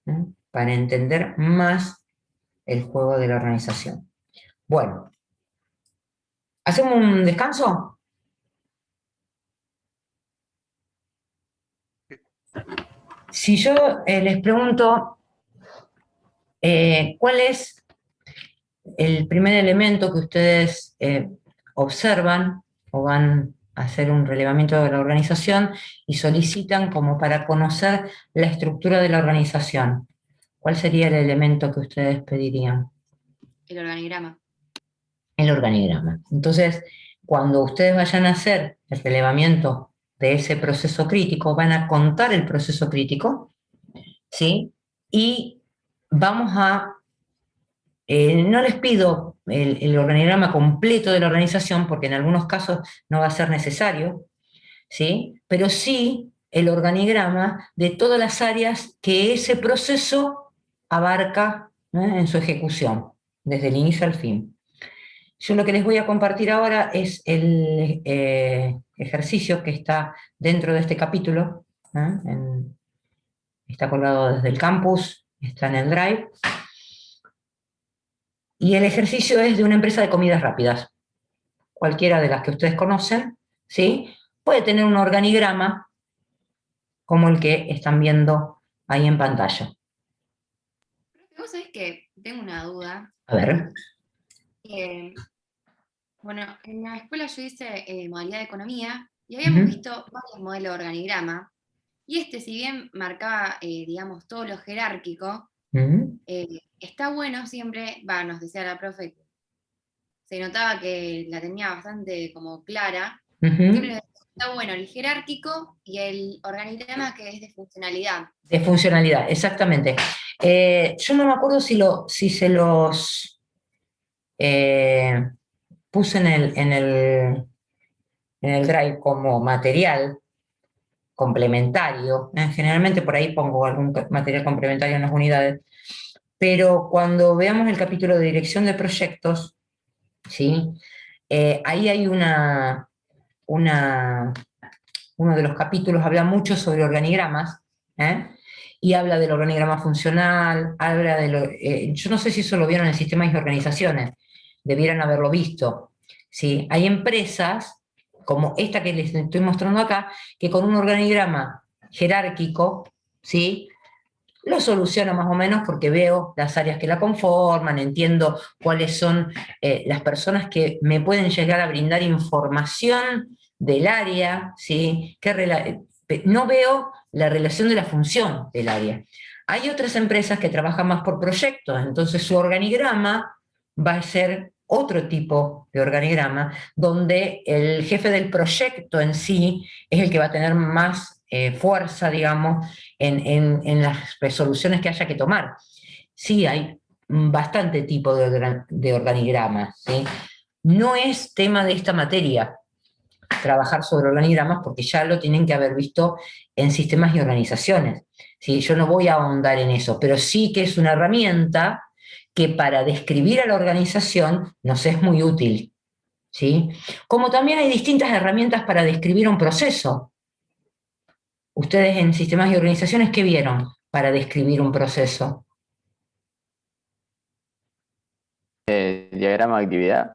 ¿no? Para entender más el juego de la organización. Bueno, ¿hacemos un descanso? Si yo les pregunto, ¿cuál es el primer elemento que ustedes observan o van a hacer un relevamiento de la organización y solicitan como para conocer la estructura de la organización? ¿Cuál sería el elemento que ustedes pedirían? El organigrama. El organigrama. Entonces, cuando ustedes vayan a hacer el relevamiento de ese proceso crítico, van a contar el proceso crítico, ¿sí? Y vamos a... no les pido el organigrama completo de la organización, porque en algunos casos no va a ser necesario, ¿sí? Pero sí el organigrama de todas las áreas que ese proceso abarca, ¿no?, en su ejecución, desde el inicio al fin. Yo lo que les voy a compartir ahora es el ejercicio que está dentro de este capítulo, ¿no? Está colgado desde el campus, está en el Drive. Y el ejercicio es de una empresa de comidas rápidas, cualquiera de las que ustedes conocen, ¿sí? Puede tener un organigrama como el que están viendo ahí en pantalla. Vos sabés que tengo una duda. A ver. Bueno, en la escuela yo hice modalidad de economía y habíamos visto varios modelos de organigrama. Y si bien marcaba, digamos, todo lo jerárquico, está bueno siempre, nos decía la profe, se notaba que la tenía bastante como clara. Siempre está bueno el jerárquico y el organigrama que es de funcionalidad. De funcionalidad, exactamente. Yo no me acuerdo si se los puse en el Drive como material complementario. Generalmente por ahí pongo algún material complementario en las unidades, pero cuando veamos el capítulo de dirección de proyectos, ¿sí? Ahí hay uno de los capítulos habla mucho sobre organigramas, y habla del organigrama funcional, habla de yo no sé si eso lo vieron en sistemas y organizaciones, debieran haberlo visto, ¿sí? Hay empresas como esta que les estoy mostrando acá, que con un organigrama jerárquico, ¿sí?, lo soluciono más o menos porque veo las áreas que la conforman, entiendo cuáles son las personas que me pueden llegar a brindar información del área, ¿sí? No veo la relación de la función del área. Hay otras empresas que trabajan más por proyectos, entonces su organigrama va a ser otro tipo de organigrama, donde el jefe del proyecto en sí es el que va a tener más fuerza, digamos, en las resoluciones que haya que tomar. Sí, hay bastante tipo de organigrama, ¿sí? No es tema de esta materia trabajar sobre organigramas, porque ya lo tienen que haber visto en sistemas y organizaciones, ¿sí? Yo no voy a ahondar en eso, pero sí que es una herramienta que para describir a la organización nos es muy útil, ¿sí? Como también hay distintas herramientas para describir un proceso. Ustedes en sistemas y organizaciones, ¿qué vieron para describir un proceso? Diagrama de actividad.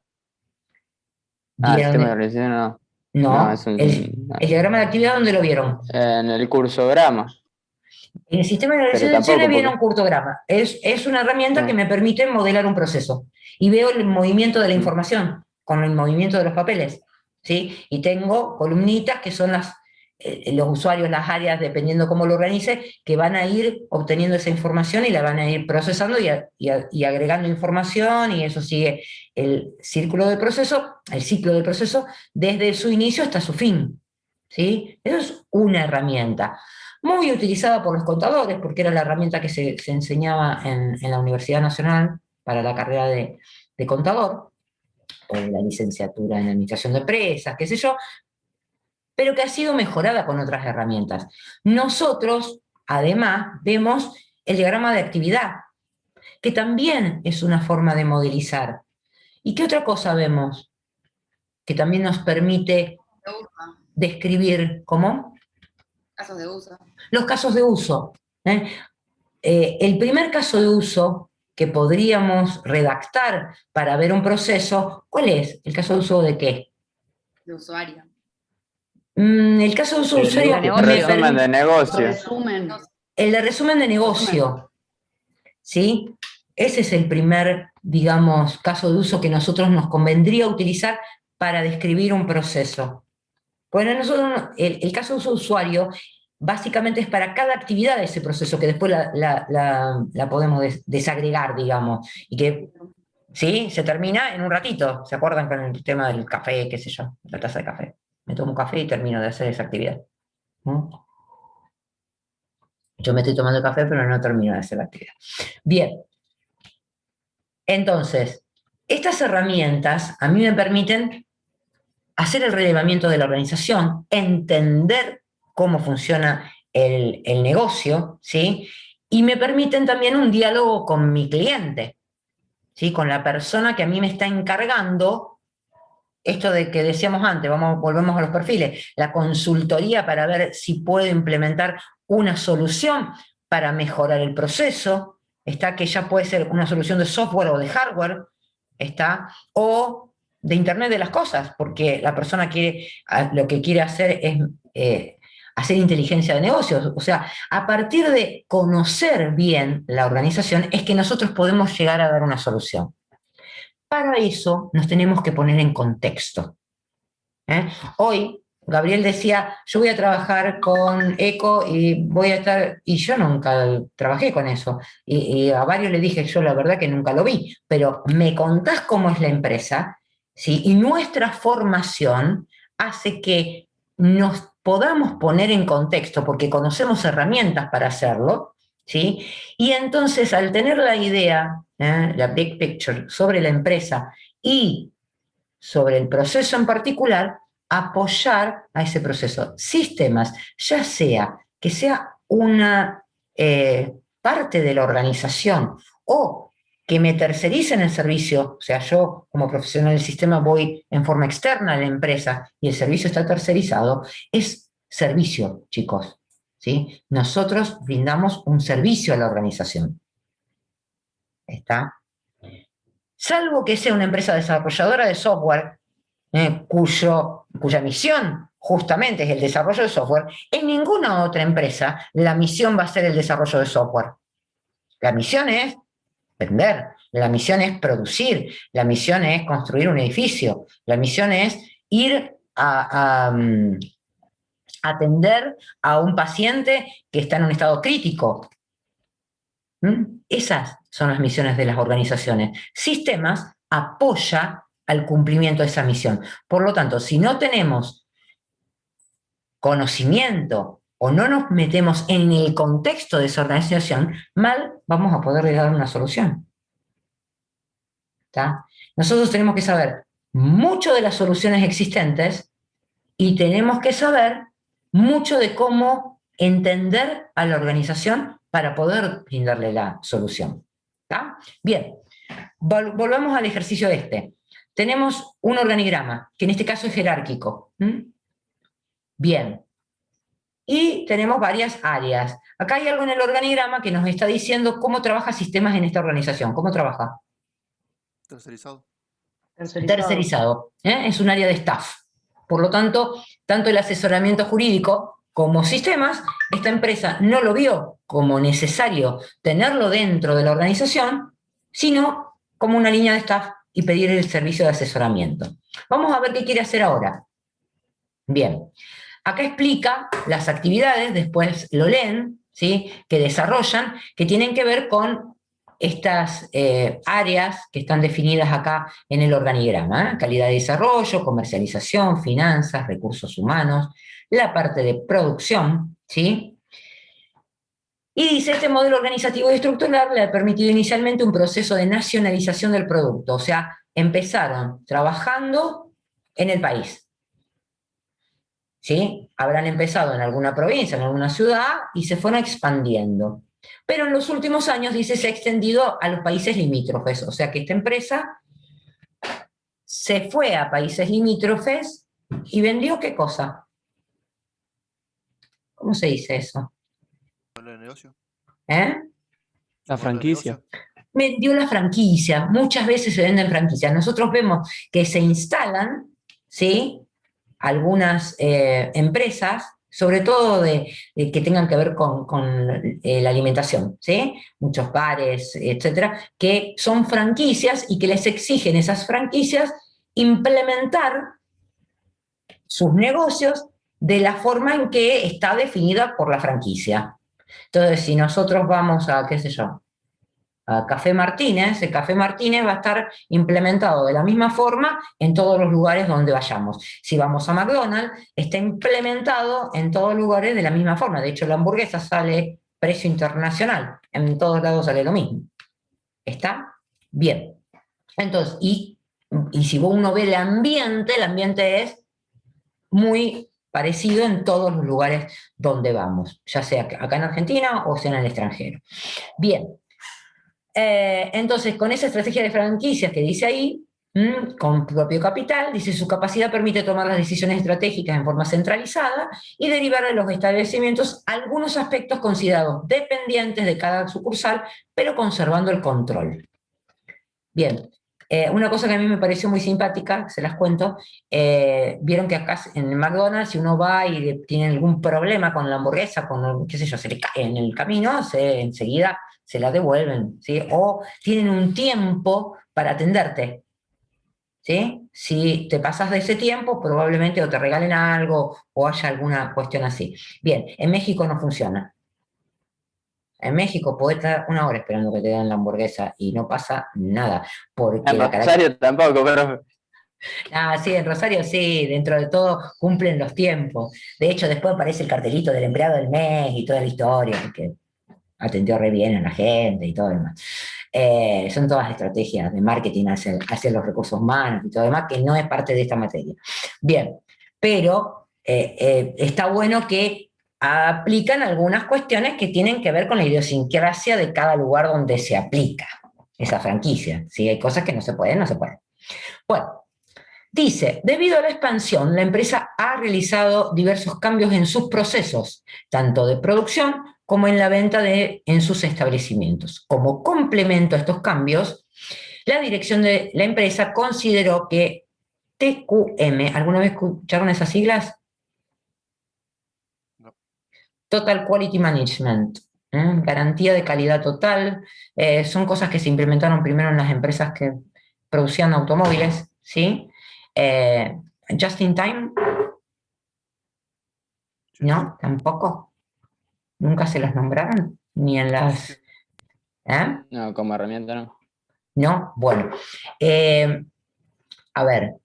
Sistema de organización no. No, el diagrama de actividad, ¿dónde lo vieron? En el cursograma. En el sistema de organizaciones vieron un curtograma. Es una herramienta que me permite modelar un proceso. Y veo el movimiento de la información con el movimiento de los papeles, ¿sí? Y tengo columnitas que son las los usuarios, las áreas, dependiendo cómo lo organice, que van a ir obteniendo esa información y la van a ir procesando y agregando información, y eso sigue el ciclo del proceso desde su inicio hasta su fin. ¿Sí? Eso es una herramienta muy utilizada por los contadores, porque era la herramienta que se enseñaba en la Universidad Nacional para la carrera de contador, o la licenciatura en administración de empresas, qué sé yo, pero que ha sido mejorada con otras herramientas. Nosotros, además, vemos el diagrama de actividad, que también es una forma de modelizar. ¿Y qué otra cosa vemos? Que también nos permite describir, ¿cómo? Casos de uso. Los casos de uso. El primer caso de uso que podríamos redactar para ver un proceso, ¿cuál es? ¿El caso de uso de qué? De usuario. El caso de uso de usuario... Resumen de negocio. El de resumen de negocio. ¿Sí? Ese es el primer, digamos, caso de uso que nosotros nos convendría utilizar para describir un proceso. Bueno, nosotros, el caso de uso de usuario básicamente es para cada actividad de ese proceso, que después la podemos desagregar, digamos, y que, ¿sí? Se termina en un ratito. ¿Se acuerdan con el tema del café, qué sé yo, la taza de café? Me tomo un café y termino de hacer esa actividad. Yo me estoy tomando café, pero no termino de hacer la actividad. Bien. Entonces, estas herramientas a mí me permiten hacer el relevamiento de la organización, entender cómo funciona el negocio, ¿sí? Y me permiten también un diálogo con mi cliente, ¿sí? Con la persona que a mí me está encargando. Esto de que decíamos antes, volvemos a los perfiles, la consultoría para ver si puedo implementar una solución para mejorar el proceso, está que ya puede ser una solución de software o de hardware, está, o de Internet de las cosas, porque la persona lo que quiere hacer es hacer inteligencia de negocios. O sea, a partir de conocer bien la organización es que nosotros podemos llegar a dar una solución. Para eso nos tenemos que poner en contexto. Hoy, Gabriel decía, yo voy a trabajar con ECO y yo nunca trabajé con eso. Y a varios le dije, yo la verdad que nunca lo vi, pero me contás cómo es la empresa, ¿sí? Y nuestra formación hace que nos podamos poner en contexto, porque conocemos herramientas para hacerlo, ¿sí? Y entonces, al tener la idea, la big picture, sobre la empresa y sobre el proceso en particular, apoyar a ese proceso. Sistemas, ya sea que sea una parte de la organización o que me tercericen el servicio, o sea, yo como profesional del sistema voy en forma externa a la empresa y el servicio está tercerizado, es servicio, chicos. ¿Sí? Nosotros brindamos un servicio a la organización. ¿Está? Salvo que sea una empresa desarrolladora de software, cuya misión justamente es el desarrollo de software, en ninguna otra empresa la misión va a ser el desarrollo de software. La misión es vender, la misión es producir, la misión es construir un edificio, la misión es ir a atender a un paciente que está en un estado crítico. Esas son las misiones de las organizaciones. Sistemas apoya al cumplimiento de esa misión. Por lo tanto, si no tenemos conocimiento o no nos metemos en el contexto de esa organización, mal vamos a poder dar una solución. ¿Está? Nosotros tenemos que saber mucho de las soluciones existentes y tenemos que saber mucho de cómo entender a la organización para poder brindarle la solución. ¿Está? Bien, volvamos al ejercicio este. Tenemos un organigrama, que en este caso es jerárquico. Bien. Y tenemos varias áreas. Acá hay algo en el organigrama que nos está diciendo cómo trabaja sistemas en esta organización. ¿Cómo trabaja? Tercerizado. Tercerizado. Es un área de staff. Por lo tanto, tanto el asesoramiento jurídico como sistemas, esta empresa no lo vio como necesario tenerlo dentro de la organización, sino como una línea de staff y pedir el servicio de asesoramiento. Vamos a ver qué quiere hacer ahora. Bien, Acá explica las actividades, después lo leen, ¿sí? Que desarrollan, que tienen que ver con estas áreas que están definidas acá en el organigrama, ¿eh? Calidad de desarrollo, comercialización, finanzas, recursos humanos, la parte de producción, ¿sí? Y dice, este modelo organizativo y estructural le ha permitido inicialmente un proceso de nacionalización del producto, o sea, empezaron trabajando en el país, ¿sí? Habrán empezado en alguna provincia, en alguna ciudad, y se fueron expandiendo. Pero en los últimos años, dice, se ha extendido a los países limítrofes, o sea que esta empresa se fue a países limítrofes y vendió ¿qué cosa? ¿Cómo se dice eso? ¿Modelo de negocio? ¿Eh? La franquicia. Vendió la franquicia, muchas veces se venden franquicias. Nosotros vemos que se instalan, ¿sí? Algunas empresas, sobre todo de que tengan que ver con la alimentación, ¿sí? Muchos bares, etcétera, que son franquicias y que les exigen esas franquicias implementar sus negocios de la forma en que está definida por la franquicia. Entonces, si nosotros vamos a, qué sé yo, a Café Martínez, el Café Martínez va a estar implementado de la misma forma en todos los lugares donde vayamos. Si vamos a McDonald's, está implementado en todos los lugares de la misma forma. De hecho, la hamburguesa sale precio internacional, en todos lados sale lo mismo. ¿Está? Bien. Entonces, y si uno ve el ambiente es muy parecido en todos los lugares donde vamos, ya sea acá en Argentina o sea en el extranjero. Bien. Entonces, con esa estrategia de franquicias que dice ahí, con propio capital, dice su capacidad permite tomar las decisiones estratégicas en forma centralizada y derivar de los establecimientos algunos aspectos considerados dependientes de cada sucursal, pero conservando el control. Bien, una cosa que a mí me pareció muy simpática, se las cuento, vieron que acá en McDonald's, si uno va y tiene algún problema con la hamburguesa, con, qué sé yo, se le cae en el camino, enseguida se la devuelven, ¿sí? O tienen un tiempo para atenderte, ¿sí? Si te pasas de ese tiempo, probablemente o te regalen algo o haya alguna cuestión así. Bien, en México no funciona. En México podés estar una hora esperando que te den la hamburguesa y no pasa nada. Porque En Rosario tampoco, pero Ah, sí, en Rosario sí, dentro de todo cumplen los tiempos. De hecho, después aparece el cartelito del empleado del mes y toda la historia, porque atendió re bien a la gente y todo lo demás. Son todas estrategias de marketing hacia los recursos humanos y todo lo demás, que no es parte de esta materia. Bien, pero está bueno que aplican algunas cuestiones que tienen que ver con la idiosincrasia de cada lugar donde se aplica esa franquicia. Si hay cosas que no se pueden, no se pueden. Bueno. Dice, debido a la expansión, la empresa ha realizado diversos cambios en sus procesos, tanto de producción como en la venta en sus establecimientos. Como complemento a estos cambios, la dirección de la empresa consideró que TQM, ¿alguna vez escucharon esas siglas? No. Total Quality Management, garantía de calidad total, son cosas que se implementaron primero en las empresas que producían automóviles, ¿sí? Just in time, no, tampoco. Nunca se los nombraron, ni en las. no, como herramienta no. No, bueno. A ver,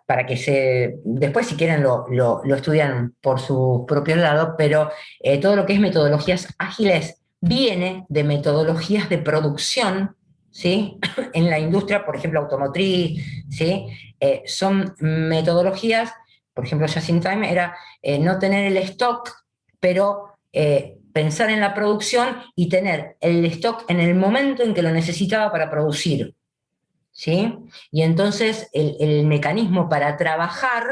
para que después si quieren lo estudian por su propio lado, pero todo lo que es metodologías ágiles viene de metodologías de producción, ¿sí? En la industria, por ejemplo, automotriz, ¿sí? Son metodologías, por ejemplo, Just in Time era no tener el stock, pero pensar en la producción y tener el stock en el momento en que lo necesitaba para producir, ¿sí? Y entonces el mecanismo para trabajar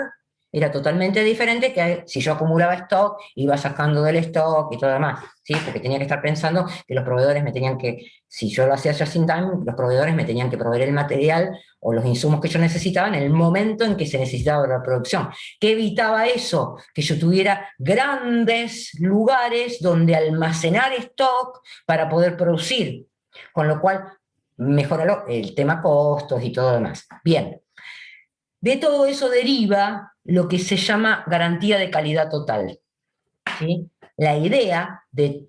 era totalmente diferente que si yo acumulaba stock, iba sacando del stock y todo lo demás, ¿sí? Porque tenía que estar pensando que los proveedores me tenían que, si yo lo hacía just in time, los proveedores me tenían que proveer el material o los insumos que yo necesitaba en el momento en que se necesitaba la producción. ¿Qué evitaba eso? Que yo tuviera grandes lugares donde almacenar stock para poder producir, con lo cual mejoró el tema costos y todo lo demás. Bien. De todo eso deriva lo que se llama garantía de calidad total. ¿Sí? La idea de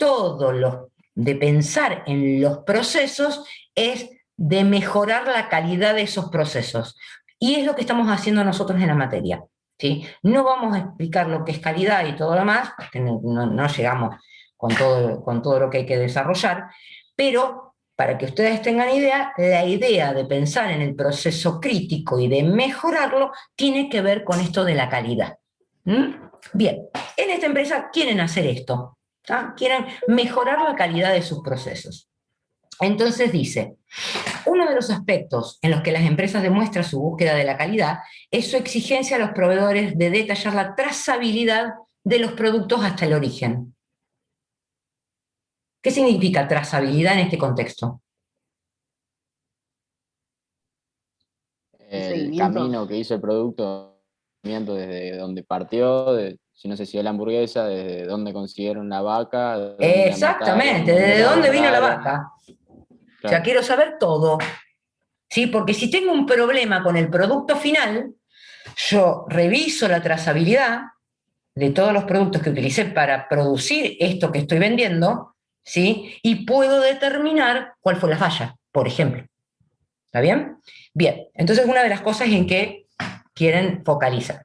pensar en los procesos es de mejorar la calidad de esos procesos. Y es lo que estamos haciendo nosotros en la materia. ¿Sí? No vamos a explicar lo que es calidad y todo lo demás, porque no llegamos con todo lo que hay que desarrollar, pero para que ustedes tengan idea, la idea de pensar en el proceso crítico y de mejorarlo tiene que ver con esto de la calidad. Bien, en esta empresa quieren hacer esto, ¿tá? Quieren mejorar la calidad de sus procesos. Entonces dice, uno de los aspectos en los que las empresas demuestran su búsqueda de la calidad es su exigencia a los proveedores de detallar la trazabilidad de los productos hasta el origen. ¿Qué significa trazabilidad en este contexto? El Seguimiento. camino que hizo el producto, desde donde partió, si no sé si es la hamburguesa, desde dónde consiguieron la vaca. Exactamente, ¿desde dónde vino la vaca? O sea, Claro. quiero saber todo. ¿Sí? Porque si tengo un problema con el producto final, yo reviso la trazabilidad de todos los productos que utilicé para producir esto que estoy vendiendo, ¿sí? Y puedo determinar cuál fue la falla, por ejemplo. ¿Está bien? Bien, entonces una de las cosas en que quieren focalizar.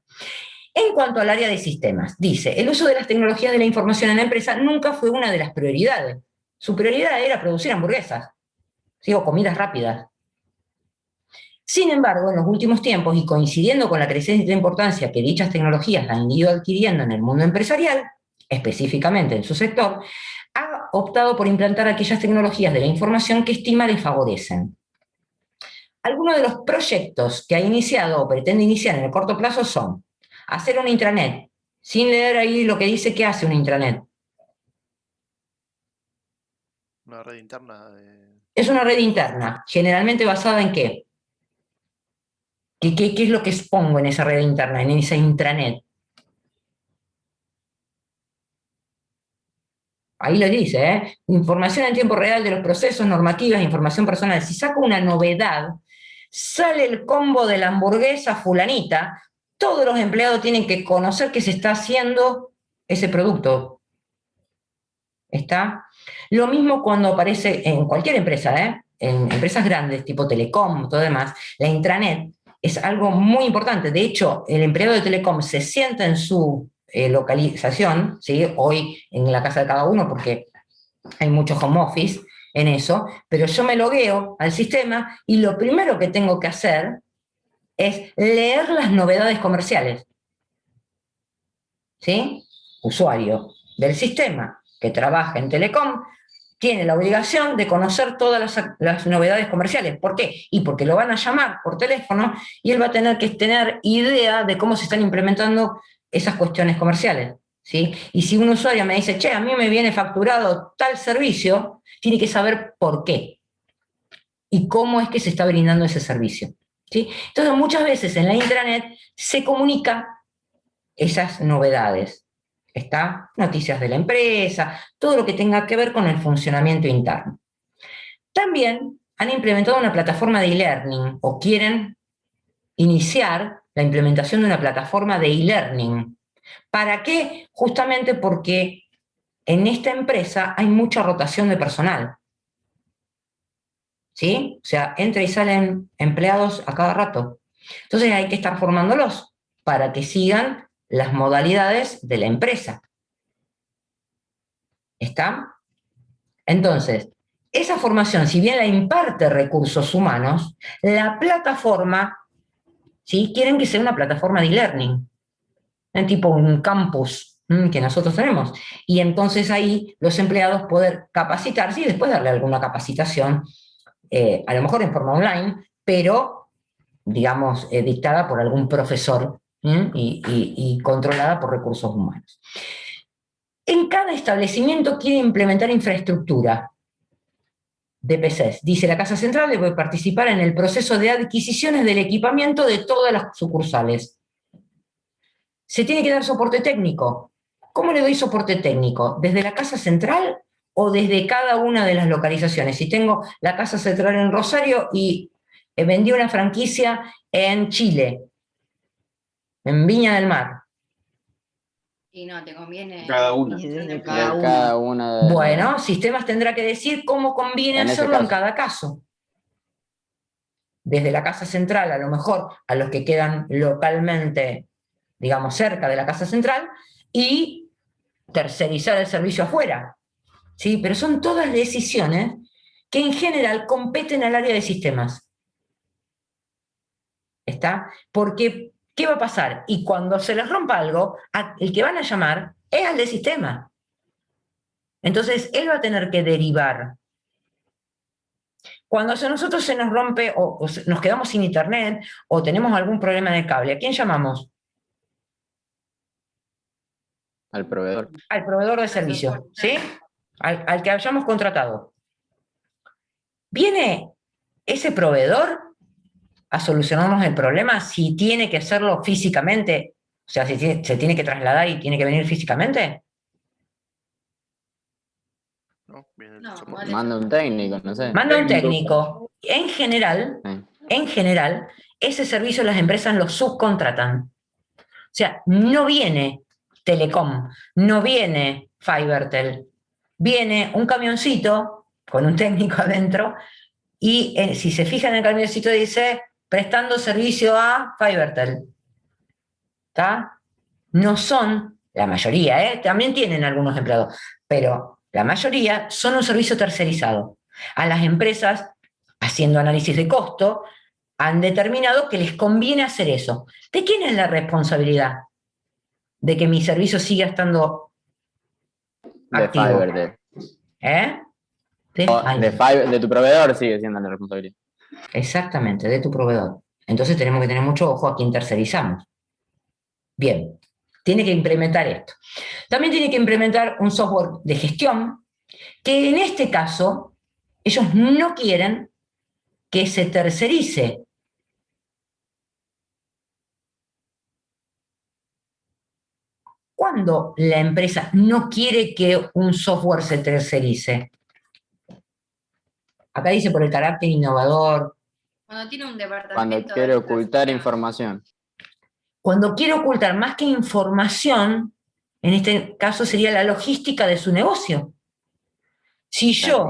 En cuanto al área de sistemas, dice, el uso de las tecnologías de la información en la empresa nunca fue una de las prioridades. Su prioridad era producir hamburguesas, ¿sí? O comidas rápidas. Sin embargo, en los últimos tiempos, y coincidiendo con la creciente importancia que dichas tecnologías han ido adquiriendo en el mundo empresarial, específicamente en su sector, ha optado por implantar aquellas tecnologías de la información que estima le favorecen. Algunos de los proyectos que ha iniciado o pretende iniciar en el corto plazo son hacer una intranet, sin leer ahí lo que dice que hace una intranet. Una red interna. Es una red interna, generalmente basada en ¿qué? ¿Qué es lo que expongo en esa red interna, en esa intranet? Ahí lo dice, ¿eh? Información en tiempo real de los procesos, normativas, información personal. Si saco una novedad, sale el combo de la hamburguesa fulanita, todos los empleados tienen que conocer que se está haciendo ese producto. ¿Está? Lo mismo cuando aparece en cualquier empresa, ¿eh? En empresas grandes, tipo Telecom, todo demás, la intranet es algo muy importante. De hecho, el empleado de Telecom se sienta en su localización, ¿sí? Hoy en la casa de cada uno, porque hay mucho home office en eso, pero yo me logueo al sistema y lo primero que tengo que hacer es leer las novedades comerciales. ¿Sí? Usuario del sistema que trabaja en Telecom tiene la obligación de conocer todas las novedades comerciales. ¿Por qué? Y porque lo van a llamar por teléfono y él va a tener que tener idea de cómo se están implementando esas cuestiones comerciales. ¿Sí? Y si un usuario me dice, che, a mí me viene facturado tal servicio, tiene que saber por qué y cómo es que se está brindando ese servicio. ¿Sí? Entonces, muchas veces en la intranet se comunica esas novedades. Está noticias de la empresa, todo lo que tenga que ver con el funcionamiento interno. También han implementado una plataforma de e-learning o quieren iniciar la implementación de una plataforma de e-learning. ¿Para qué? Justamente porque en esta empresa hay mucha rotación de personal. ¿Sí? O sea, entra y salen empleados a cada rato. Entonces hay que estar formándolos para que sigan las modalidades de la empresa. ¿Está? Entonces, esa formación, si bien la imparte recursos humanos, la plataforma, ¿sí? Quieren que sea una plataforma de e-learning, tipo un campus que nosotros tenemos. Y entonces ahí los empleados poder capacitarse y después darle alguna capacitación, a lo mejor en forma online, pero, digamos, dictada por algún profesor y controlada por recursos humanos. En cada establecimiento quiere implementar infraestructura de PCs. Dice, la Casa Central debe participar en el proceso de adquisiciones del equipamiento de todas las sucursales. Se tiene que dar soporte técnico. ¿Cómo le doy soporte técnico? ¿Desde la Casa Central o desde cada una de las localizaciones? Si tengo la Casa Central en Rosario y vendí una franquicia en Chile, en Viña del Mar. Y no, te conviene. Cada una. Y desde De cada uno. cada una de Bueno, sistemas tendrá que decir cómo conviene En ese hacerlo en caso. cada caso. Desde la casa central, a lo mejor, a los que quedan localmente, digamos, cerca de la casa central, y tercerizar el servicio afuera. ¿Sí? Pero son todas decisiones que en general competen al área de sistemas. ¿Está? Porque, ¿qué va a pasar? Y cuando se les rompa algo, el que van a llamar es al de sistema. Entonces, él va a tener que derivar. Cuando a nosotros se nos rompe o nos quedamos sin internet o tenemos algún problema de cable, ¿a quién llamamos? al proveedor. Al proveedor de servicio, ¿sí? Al que hayamos contratado. ¿Viene ese proveedor a solucionarnos el problema si tiene que hacerlo físicamente? O sea, si se tiene que trasladar y tiene que venir físicamente. ¿No? Viene el No, soporte. vale. Manda un técnico, no sé. Manda un técnico. En Sí. general, ese servicio las empresas lo subcontratan. O sea, no viene Telecom, no viene Fibertel, viene un camioncito con un técnico adentro y si se fijan en el camioncito dice prestando servicio a Fibertel. ¿Está? No son, la mayoría, también tienen algunos empleados, pero la mayoría son un servicio tercerizado. A las empresas, haciendo análisis de costo, han determinado que les conviene hacer eso. ¿De quién es la responsabilidad de que mi servicio siga estando De activo? Fivertel. ¿Eh? De tu proveedor sigue siendo la responsabilidad. Exactamente, de tu proveedor. Entonces tenemos que tener mucho ojo a quién tercerizamos. Bien, tiene que implementar esto. También tiene que implementar un software de gestión, que en este caso ellos no quieren que se tercerice. ¿Cuándo la empresa no quiere que un software se tercerice? Acá dice por el carácter innovador. Cuando tiene un departamento. Cuando quiere ocultar información. Cuando quiere ocultar más que información, en este caso sería la logística de su negocio. Si yo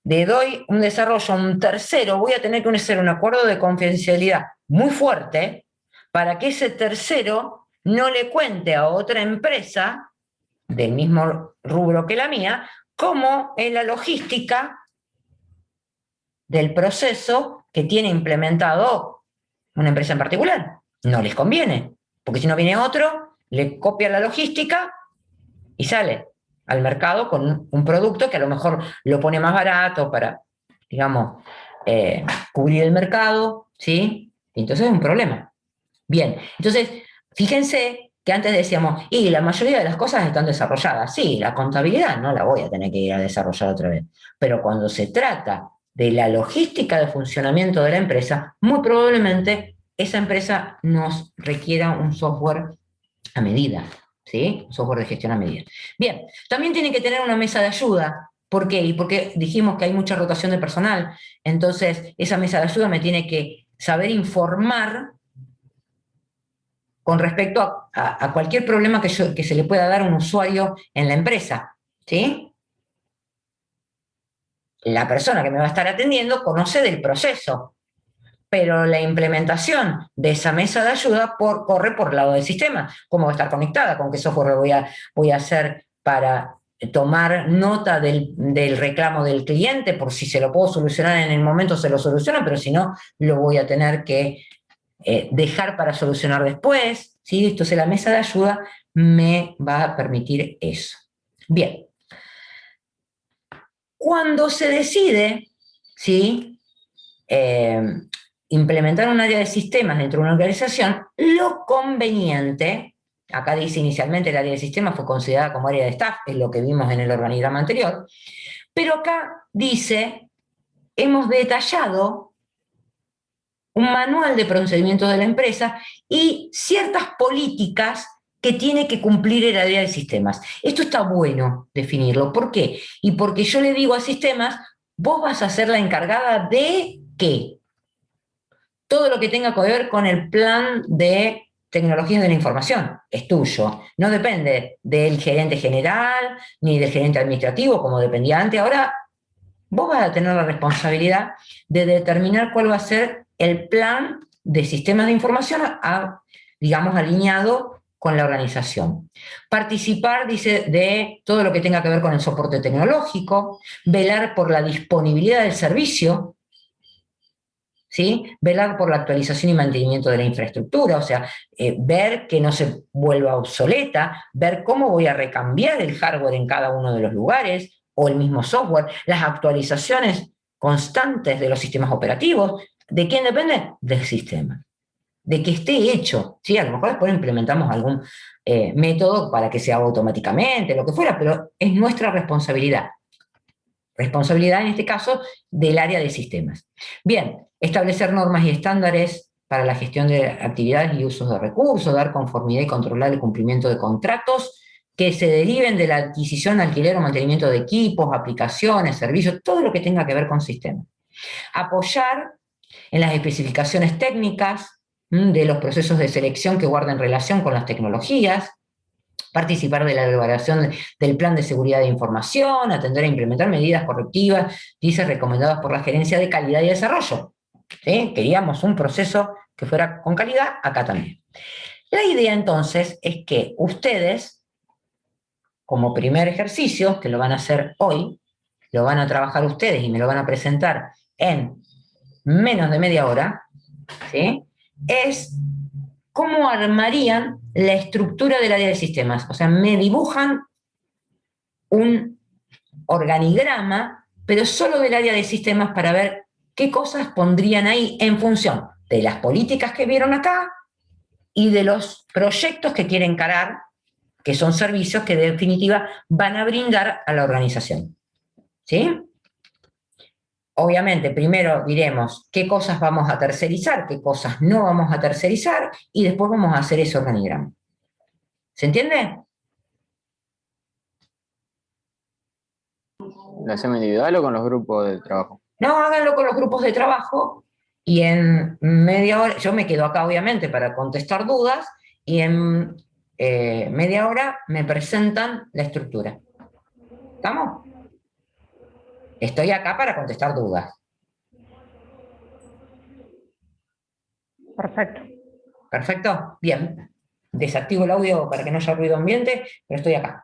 le doy un desarrollo a un tercero, voy a tener que hacer un acuerdo de confidencialidad muy fuerte para que ese tercero no le cuente a otra empresa del mismo rubro que la mía cómo en la logística del proceso que tiene implementado una empresa en particular. No les conviene, porque si no viene otro, le copia la logística y sale al mercado con un producto que a lo mejor lo pone más barato para, digamos, cubrir el mercado, ¿sí? Y entonces es un problema. Bien, entonces, fíjense que antes decíamos, y la mayoría de las cosas están desarrolladas. Sí, la contabilidad no la voy a tener que ir a desarrollar otra vez. Pero cuando se trata de la logística de funcionamiento de la empresa, muy probablemente esa empresa nos requiera un software a medida, ¿sí? Un software de gestión a medida. Bien, también tiene que tener una mesa de ayuda. ¿Por qué? Y porque dijimos que hay mucha rotación de personal. Entonces, esa mesa de ayuda me tiene que saber informar con respecto a cualquier problema que se le pueda dar a un usuario en la empresa, ¿sí? La persona que me va a estar atendiendo conoce del proceso, pero la implementación de esa mesa de ayuda corre por el lado del sistema. ¿Cómo va a estar conectada? ¿Con qué software voy a hacer para tomar nota del reclamo del cliente? Por si se lo puedo solucionar en el momento, se lo soluciona, pero si no, lo voy a tener que dejar para solucionar después, ¿sí? Entonces la mesa de ayuda me va a permitir eso. Bien. Cuando se decide, ¿sí? Implementar un área de sistemas dentro de una organización, lo conveniente, acá dice inicialmente el área de sistemas fue considerada como área de staff, es lo que vimos en el organigrama anterior, pero acá dice, hemos detallado un manual de procedimientos de la empresa y ciertas políticas que tiene que cumplir el área de sistemas. Esto está bueno definirlo. ¿Por qué? Y porque yo le digo a sistemas, vos vas a ser la encargada de ¿qué? todo lo que tenga que ver con el plan de tecnologías de la información es tuyo. No depende del gerente general ni del gerente administrativo, como dependía antes. Ahora vos vas a tener la responsabilidad de determinar cuál va a ser el plan de sistemas de información, digamos, alineado con la organización. Participar, dice, de todo lo que tenga que ver con el soporte tecnológico, velar por la disponibilidad del servicio, ¿sí? Velar por la actualización y mantenimiento de la infraestructura, o sea, ver que no se vuelva obsoleta, ver cómo voy a recambiar el hardware en cada uno de los lugares, o el mismo software, las actualizaciones constantes de los sistemas operativos. ¿De quién depende? Del sistema. De que esté hecho, ¿sí? A lo mejor después implementamos algún método para que se haga automáticamente, lo que fuera, pero es nuestra responsabilidad. Responsabilidad, en este caso, del área de sistemas. Bien, establecer normas y estándares para la gestión de actividades y usos de recursos, dar conformidad y controlar el cumplimiento de contratos que se deriven de la adquisición, alquiler o mantenimiento de equipos, aplicaciones, servicios, todo lo que tenga que ver con sistemas. Apoyar en las especificaciones técnicas de los procesos de selección que guarden relación con las tecnologías, participar de la elaboración del plan de seguridad de información, atender e implementar medidas correctivas, dice, recomendadas por la Gerencia de Calidad y Desarrollo. ¿Sí? Queríamos un proceso que fuera con calidad, acá también. La idea entonces es que ustedes, como primer ejercicio, que lo van a hacer hoy, lo van a trabajar ustedes y me lo van a presentar en menos de media hora, ¿sí? Es cómo armarían la estructura del área de sistemas. O sea, me dibujan un organigrama, pero solo del área de sistemas para ver qué cosas pondrían ahí en función de las políticas que vieron acá y de los proyectos que quieren encarar, que son servicios que de definitiva van a brindar a la organización. ¿Sí? Obviamente, primero diremos qué cosas vamos a tercerizar, qué cosas no vamos a tercerizar, y después vamos a hacer ese organigrama. ¿Se entiende? ¿Lo hacemos individual o con los grupos de trabajo? No, háganlo con los grupos de trabajo, y en media hora, yo me quedo acá obviamente para contestar dudas, y en media hora me presentan la estructura. ¿Estamos? Estoy acá para contestar dudas. Perfecto. ¿Perfecto? Bien. Desactivo el audio para que no haya ruido ambiente, pero estoy acá.